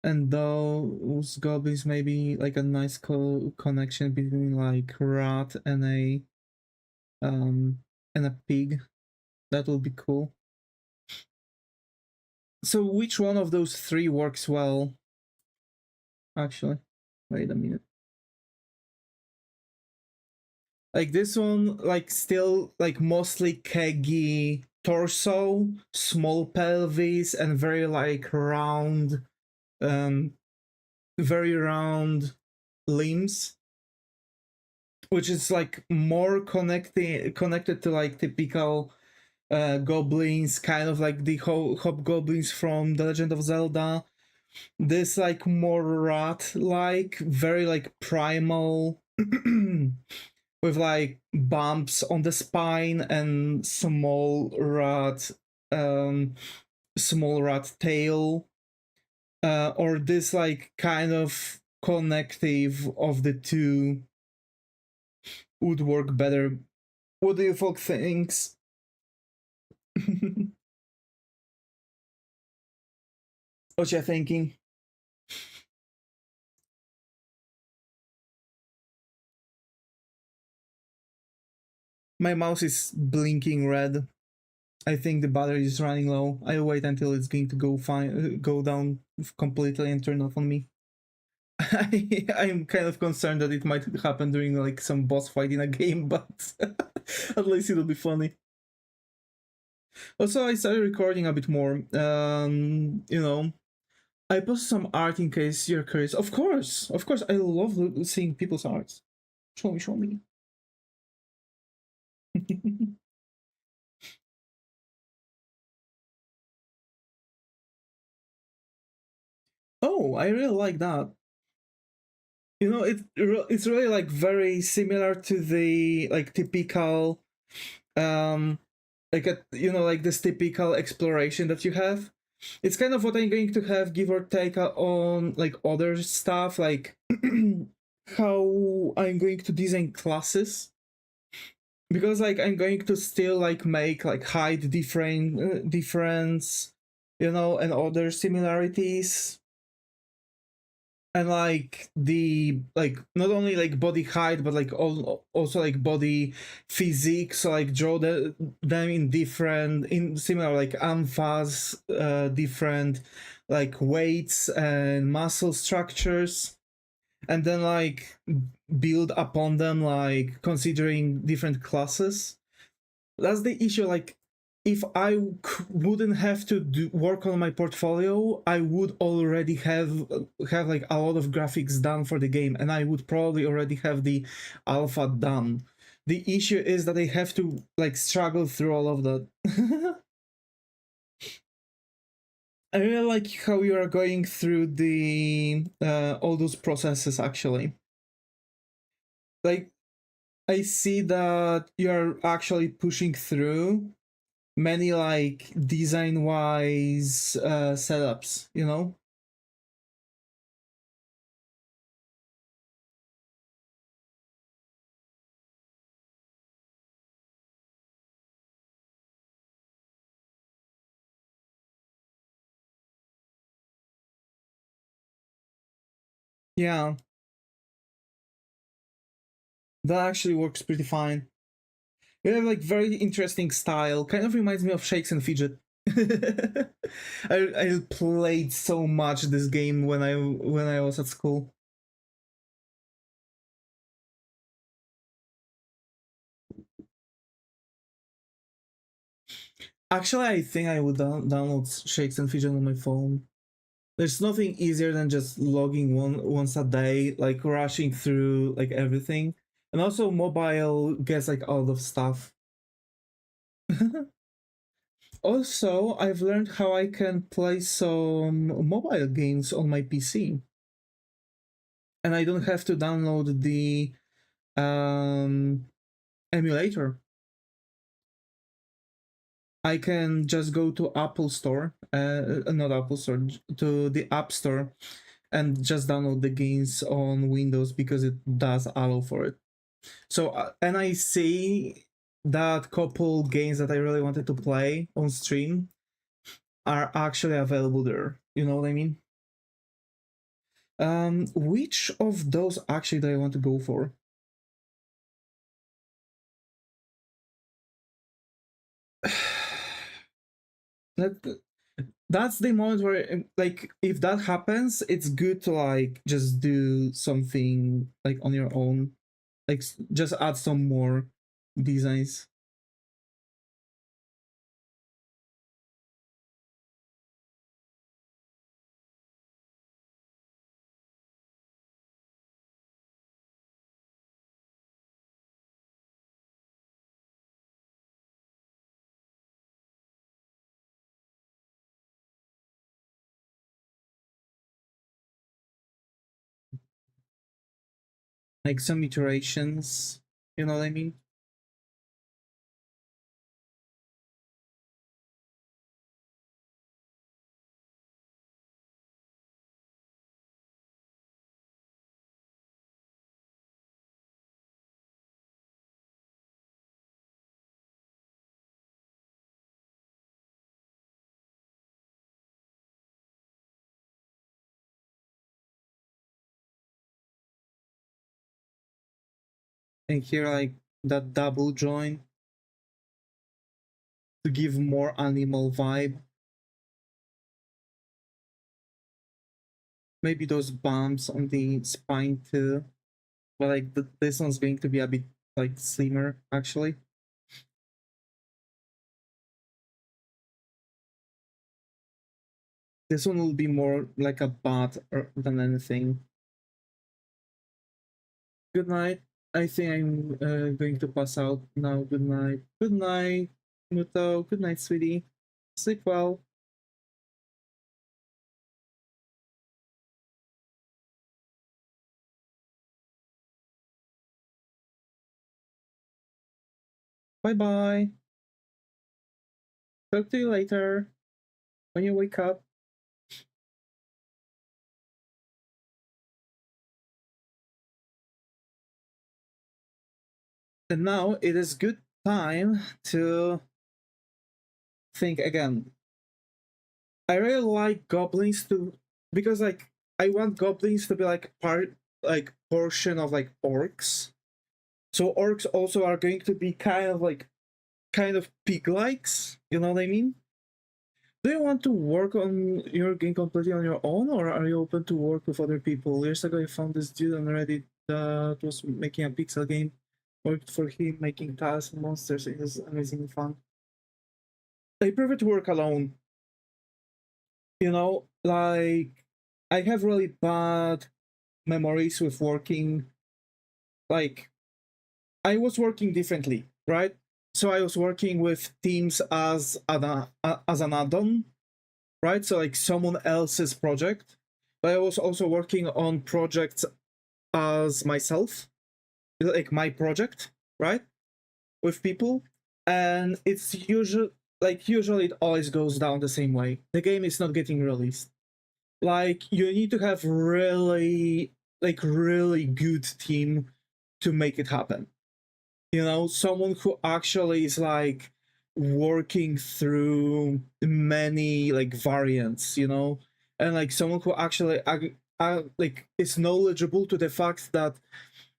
And those goblins maybe like a nice connection between like rat and a pig. That will be cool. So which one of those three works well? Actually, wait a minute. Like this one, like still like mostly keggy torso, small pelvis, and very like round, very round limbs, which is like more connected to like typical goblins, kind of like the hobgoblins from The Legend of Zelda. This like more rat like, very like primal, with like bumps on the spine and small rat tail, or this like kind of connective of the two would work better. What do you folk thinks? What you thinking? My mouse is blinking red. I think the battery is running low. I'll wait until it's going to go down completely and turn off on me. I'm kind of concerned that it might happen during like some boss fight in a game, but at least it'll be funny. Also, I started recording a bit more. You know, I post some art in case you're curious. Of course, I love seeing people's arts. Show me. Oh, I really like that. You know, it's really like very similar to the like typical, like like this typical exploration that you have. It's kind of what I'm going to have, give or take, on like other stuff, like how I'm going to design classes, because like I'm going to still like make like hide difference, you know, and other similarities, and like the like not only like body height but like also like body physique, so like draw them in different, in similar like amphas, different like weights and muscle structures, and then like build upon them, like considering different classes. That's the issue. Like, if I wouldn't have to work on my portfolio, I would already have like a lot of graphics done for the game, and I would probably already have the alpha done. The issue is that I have to like struggle through all of that. I really like how you are going through the all those processes actually. Like, I see that you're actually pushing through many like design wise setups, you know? Yeah, that actually works pretty fine. You have like very interesting style. Kind of reminds me of Shakes and Fidget. I played so much this game when I was at school. Actually, I think I would download Shakes and Fidget on my phone. There's nothing easier than just logging once a day, like rushing through like everything. And also mobile gets like all of stuff. Also, I've learned how I can play some mobile games on my PC. And I don't have to download the emulator. I can just go to Apple Store, not Apple Store, to the App Store, and just download the games on Windows because it does allow for it. So, and I see that couple games that I really wanted to play on stream are actually available there. You know what I mean? Which of those actually do I want to go for? That that's the moment where like if that happens, it's good to like just do something like on your own, like just add some more designs. Like some iterations, you know what I mean? And here like that double join to give more animal vibe. Maybe those bumps on the spine too. But like this one's going to be a bit like slimmer actually. This one will be more like a bat than anything. Good night. I think I'm going to pass out now. Good night. Good night, Muto. Good night, sweetie. Sleep well. Bye bye. Talk to you later when you wake up. And now it is good time to think again. I really like goblins to because like I want goblins to be like part like portion of like orcs. So orcs also are going to be kind of pig likes, you know what I mean? Do you want to work on your game completely on your own, or are you open to work with other people? Years ago, I found this dude on Reddit that was making a pixel game. Worked for him making tiles and monsters. It was amazing fun. I prefer to work alone. You know, like I have really bad memories with working. Like I was working differently, right? So I was working with teams as an add-on, right? So like someone else's project. But I was also working on projects as myself, like my project. right, with people, and it's usually it always goes down the same way. The game is not getting released. Like, you need to have really good team to make it happen. You know, someone who actually is like working through many like variants, you know, and like someone who actually like is knowledgeable to the fact that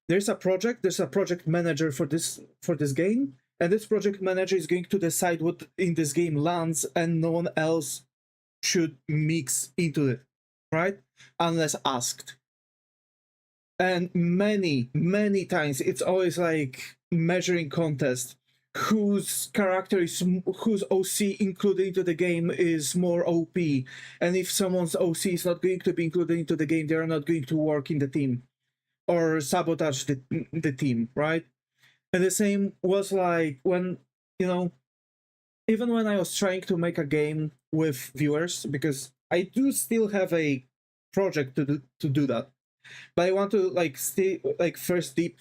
there's a project manager for this game, and this project manager is going to decide what in this game lands, and no one else should mix into it, right? Unless asked. And many times it's always like measuring contest, whose character is whose OC included into the game is more OP, and if someone's OC is not going to be included into the game, they are not going to work in the team or sabotage the team, right? And the same was like when, you know, even when I was trying to make a game with viewers, because I do still have a project to do that, but I want to like stay like first dip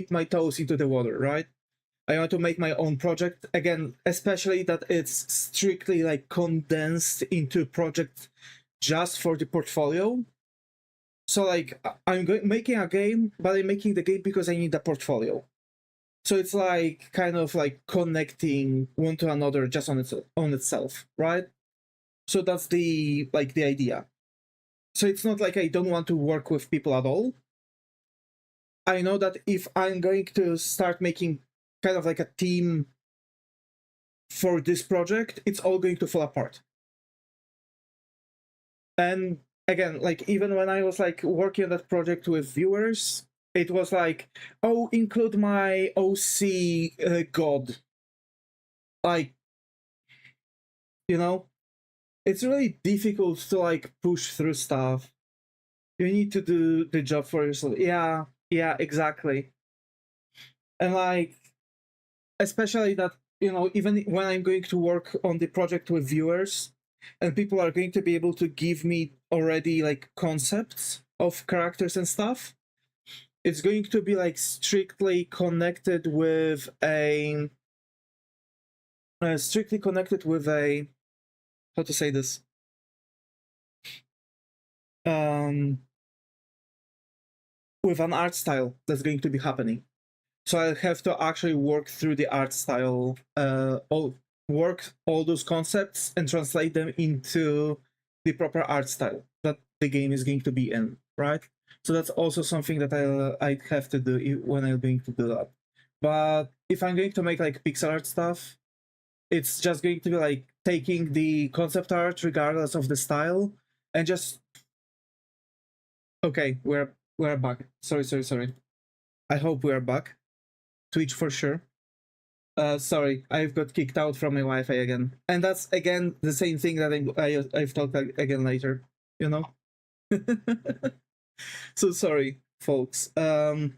my toes into the water, right? I want to make my own project again, especially that it's strictly like condensed into project just for the portfolio. So like I'm making a game, but I'm making the game because I need a portfolio. So it's like kind of like connecting one to another just on itself, right? So that's the idea. So it's not like I don't want to work with people at all. I know that if I'm going to start making kind of like a team for this project, it's all going to fall apart. And again, like even when I was like working on that project with viewers, it was like, oh, include my OC god. Like, you know, it's really difficult to like push through stuff. You need to do the job for yourself. Yeah, exactly. And like, especially that, you know, even when I'm going to work on the project with viewers, and people are going to be able to give me already like concepts of characters and stuff, it's going to be like strictly connected with a how to say this, with an art style that's going to be happening. So I have to actually work through the art style, work all those concepts and translate them into the proper art style that the game is going to be in, right? So that's also something that I have to do when I'm going to do that. But if I'm going to make like pixel art stuff, it's just going to be like taking the concept art regardless of the style and just okay, we're back. Sorry. I hope we're back. Twitch for sure. Sorry, I've got kicked out from my Wi-Fi again, and that's again the same thing that I've talked again later. You know. So sorry, folks. Yeah,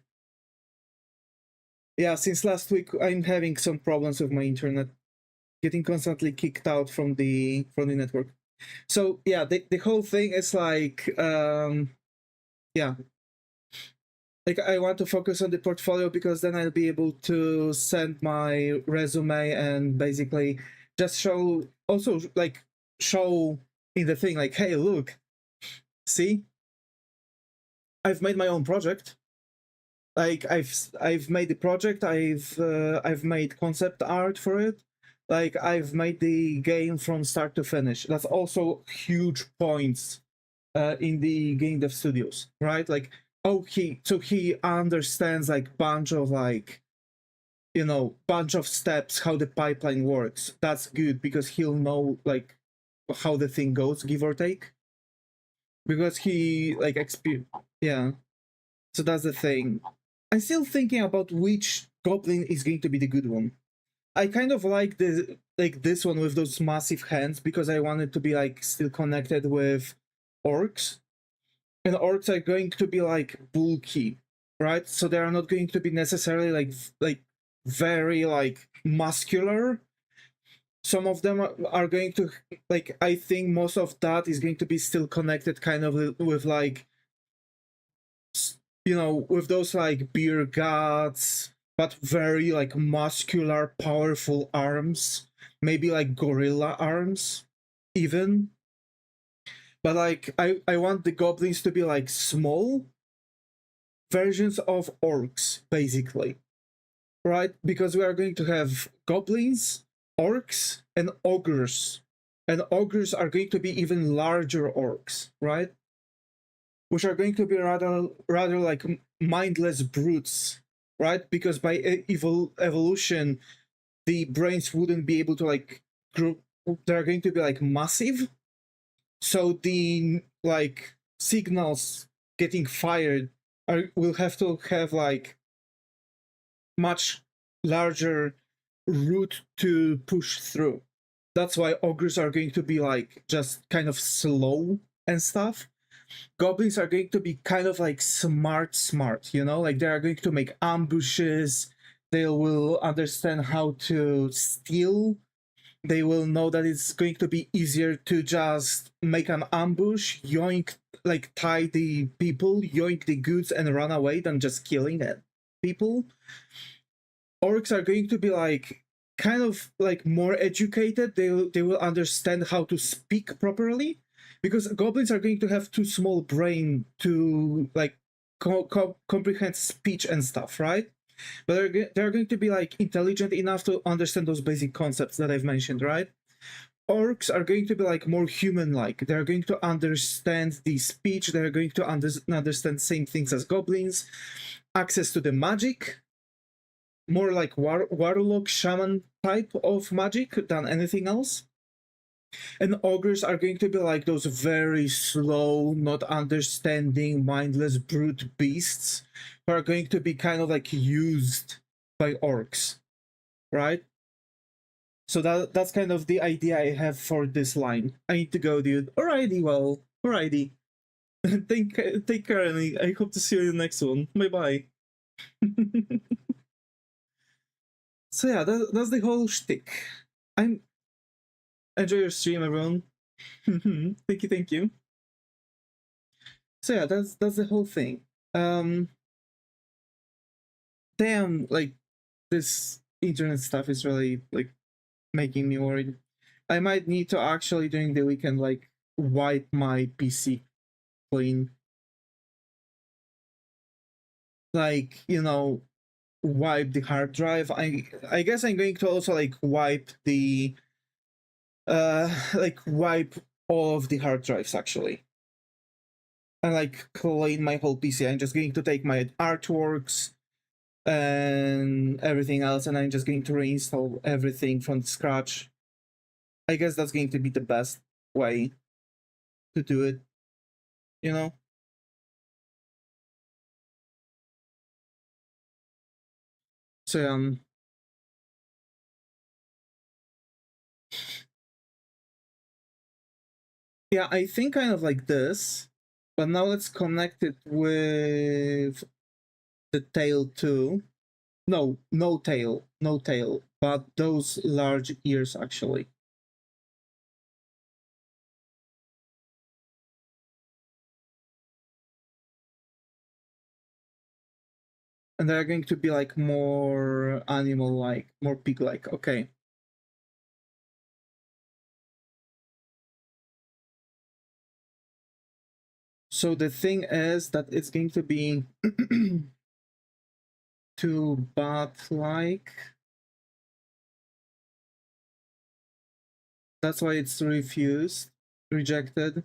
since last week I'm having some problems with my internet, getting constantly kicked out from the network. So yeah, the whole thing is like yeah, like I want to focus on the portfolio because then I'll be able to send my resume and basically just show in the thing like, hey, look, see, I've made my own project. Like I've made the project. I've made concept art for it. Like I've made the game from start to finish. That's also huge points in the game dev studios, right? Like, oh, he understands like bunch of like, you know, bunch of steps how the pipeline works. That's good because he'll know like how the thing goes, give or take, because he like yeah. So that's the thing. I'm still thinking about which goblin is going to be the good one. I kind of like this one with those massive hands because I wanted to be like still connected with orcs. And orcs are going to be like bulky, right? So they are not going to be necessarily like very like muscular. Some of them are going to like, I think most of that is going to be still connected kind of with like you know, with those like beer guts, but very like muscular, powerful arms, maybe like gorilla arms, even. But like, I want the goblins to be like small versions of orcs, basically, right? Because we are going to have goblins, orcs, and ogres. And ogres are going to be even larger orcs, right? Which are going to be rather like mindless brutes, right? Because by evolution, the brains wouldn't be able to like group. They're going to be like massive, so the like signals getting fired will have to have like much larger route to push through. That's why ogres are going to be like just kind of slow and stuff. Goblins are going to be kind of like smart, you know, like they are going to make ambushes. They will understand how to steal. They will know that it's going to be easier to just make an ambush, yoink, like tie the people, yoink the goods, and run away than just killing it. People. Orcs are going to be like kind of like more educated. They will understand how to speak properly, because goblins are going to have too small brain to like comprehend speech and stuff, right? But they're going to be like intelligent enough to understand those basic concepts that I've mentioned, right? Orcs are going to be like more human-like. They're going to understand the speech. They're going to understand same things as goblins. Access to the magic, more like warlock shaman type of magic than anything else. And ogres are going to be like those very slow, not understanding, mindless brute beasts who are going to be kind of like used by orcs, right? So that's kind of the idea I have for this line. I need to go, dude. Alrighty, well, alrighty. Take care, and I hope to see you in the next one. Bye bye. So yeah, that's the whole shtick. I'm enjoy your stream, everyone. Thank you. So yeah, that's the whole thing. Damn, like this internet stuff is really like making me worried. I might need to actually during the weekend like wipe my PC clean. Like, you know, wipe the hard drive. I guess I'm going to also like wipe the like wipe all of the hard drives actually. And like clean my whole PC. I'm just going to take my artworks and everything else, and I'm just going to reinstall everything from scratch. I guess that's going to be the best way to do it, you know? So yeah, I think kind of like this, but now let's connect it with the tail too. No tail, but those large ears actually. And they're going to be like more animal-like, more pig-like. Okay. So the thing is that it's going to be too bat-like. That's why it's rejected.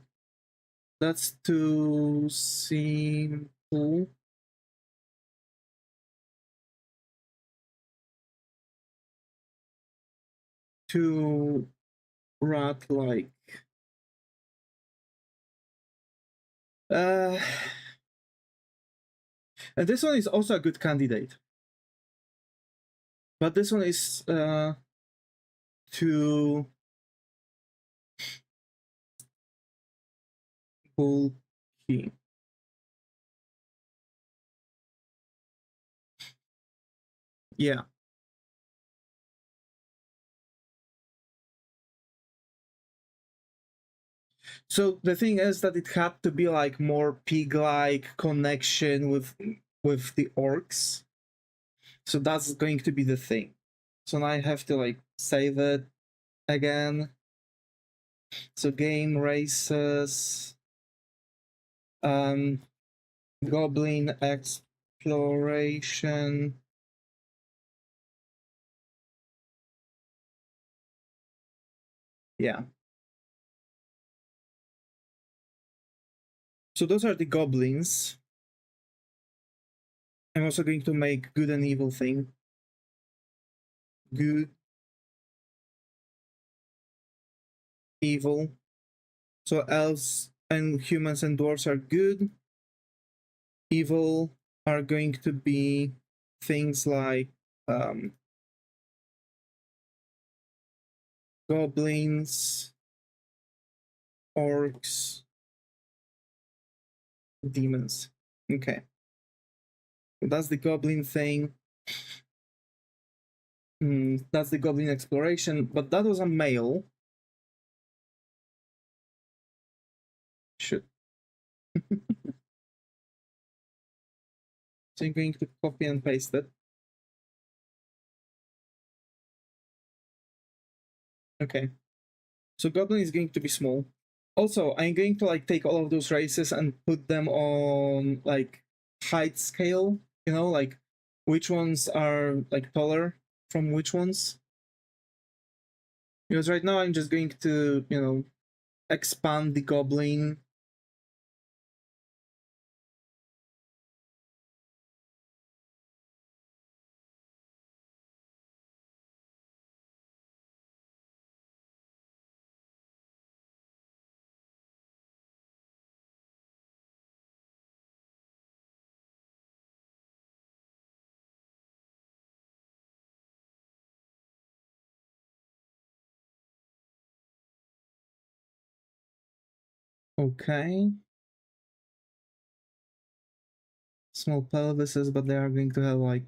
That's too simple. Too rat-like. And this one is also a good candidate. But this one is too bulky. Yeah. So the thing is that it had to be like more pig-like connection with the orcs. So that's going to be the thing. So now I have to like save it again. So game races, goblin exploration. Yeah. So those are the goblins. I'm also going to make good and evil thing. Good, evil. So elves and humans and dwarves are good. Evil are going to be things like goblins, orcs, demons. Okay. So that's the goblin thing. That's the goblin exploration, but that was a male. Should. So I'm going to copy and paste it. Okay. So goblin is going to be small. Also, I'm going to like take all of those races and put them on like height scale, you know, like which ones are like taller from which ones. Because right now I'm just going to, you know, expand the goblin. Okay. Small pelvises, but they are going to have like,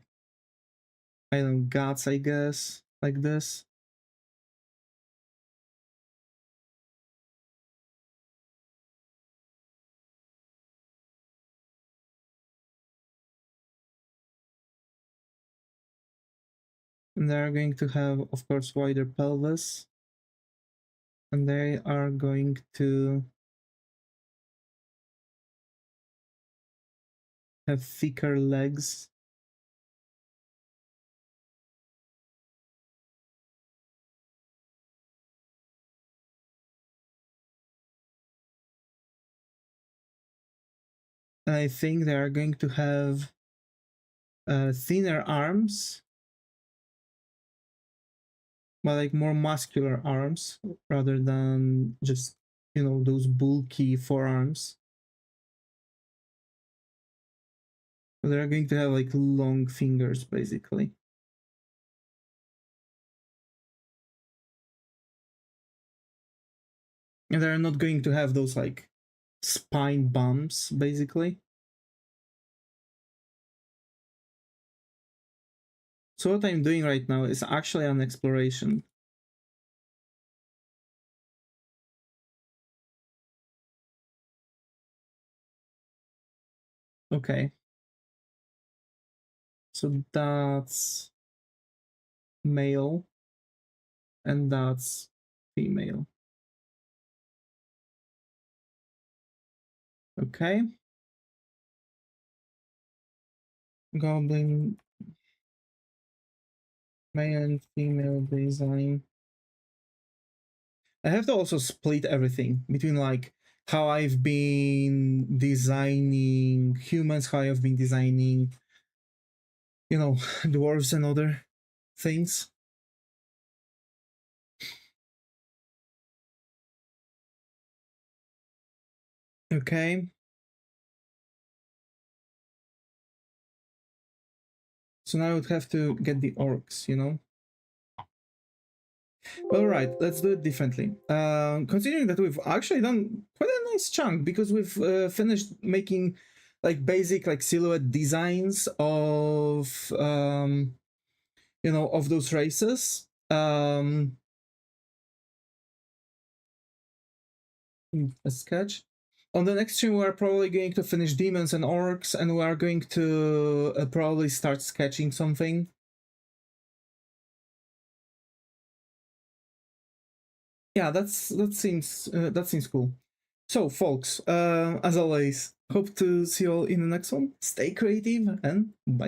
I don't know, guts, I guess, like this. And they are going to have, of course, wider pelvis. And they are going to have thicker legs. And I think they are going to have thinner arms, but like more muscular arms rather than just, you know, those bulky forearms. They're going to have like long fingers, basically. And they're not going to have those like spine bumps, basically. So what I'm doing right now is actually an exploration. Okay. So that's male and that's female. Okay. Goblin male and female design. I have to also split everything between like how I've been designing humans, how I've been designing, you know, dwarves and other things. Okay. So now I would have to get the orcs, you know? All right, let's do it differently. Considering that we've actually done quite a nice chunk because we've finished making like basic like silhouette designs of you know, of those races. a sketch. On the next stream, we are probably going to finish demons and orcs, and we are going to probably start sketching something. Yeah, that seems cool. So, folks, as always, hope to see you all in the next one. Stay creative and bye.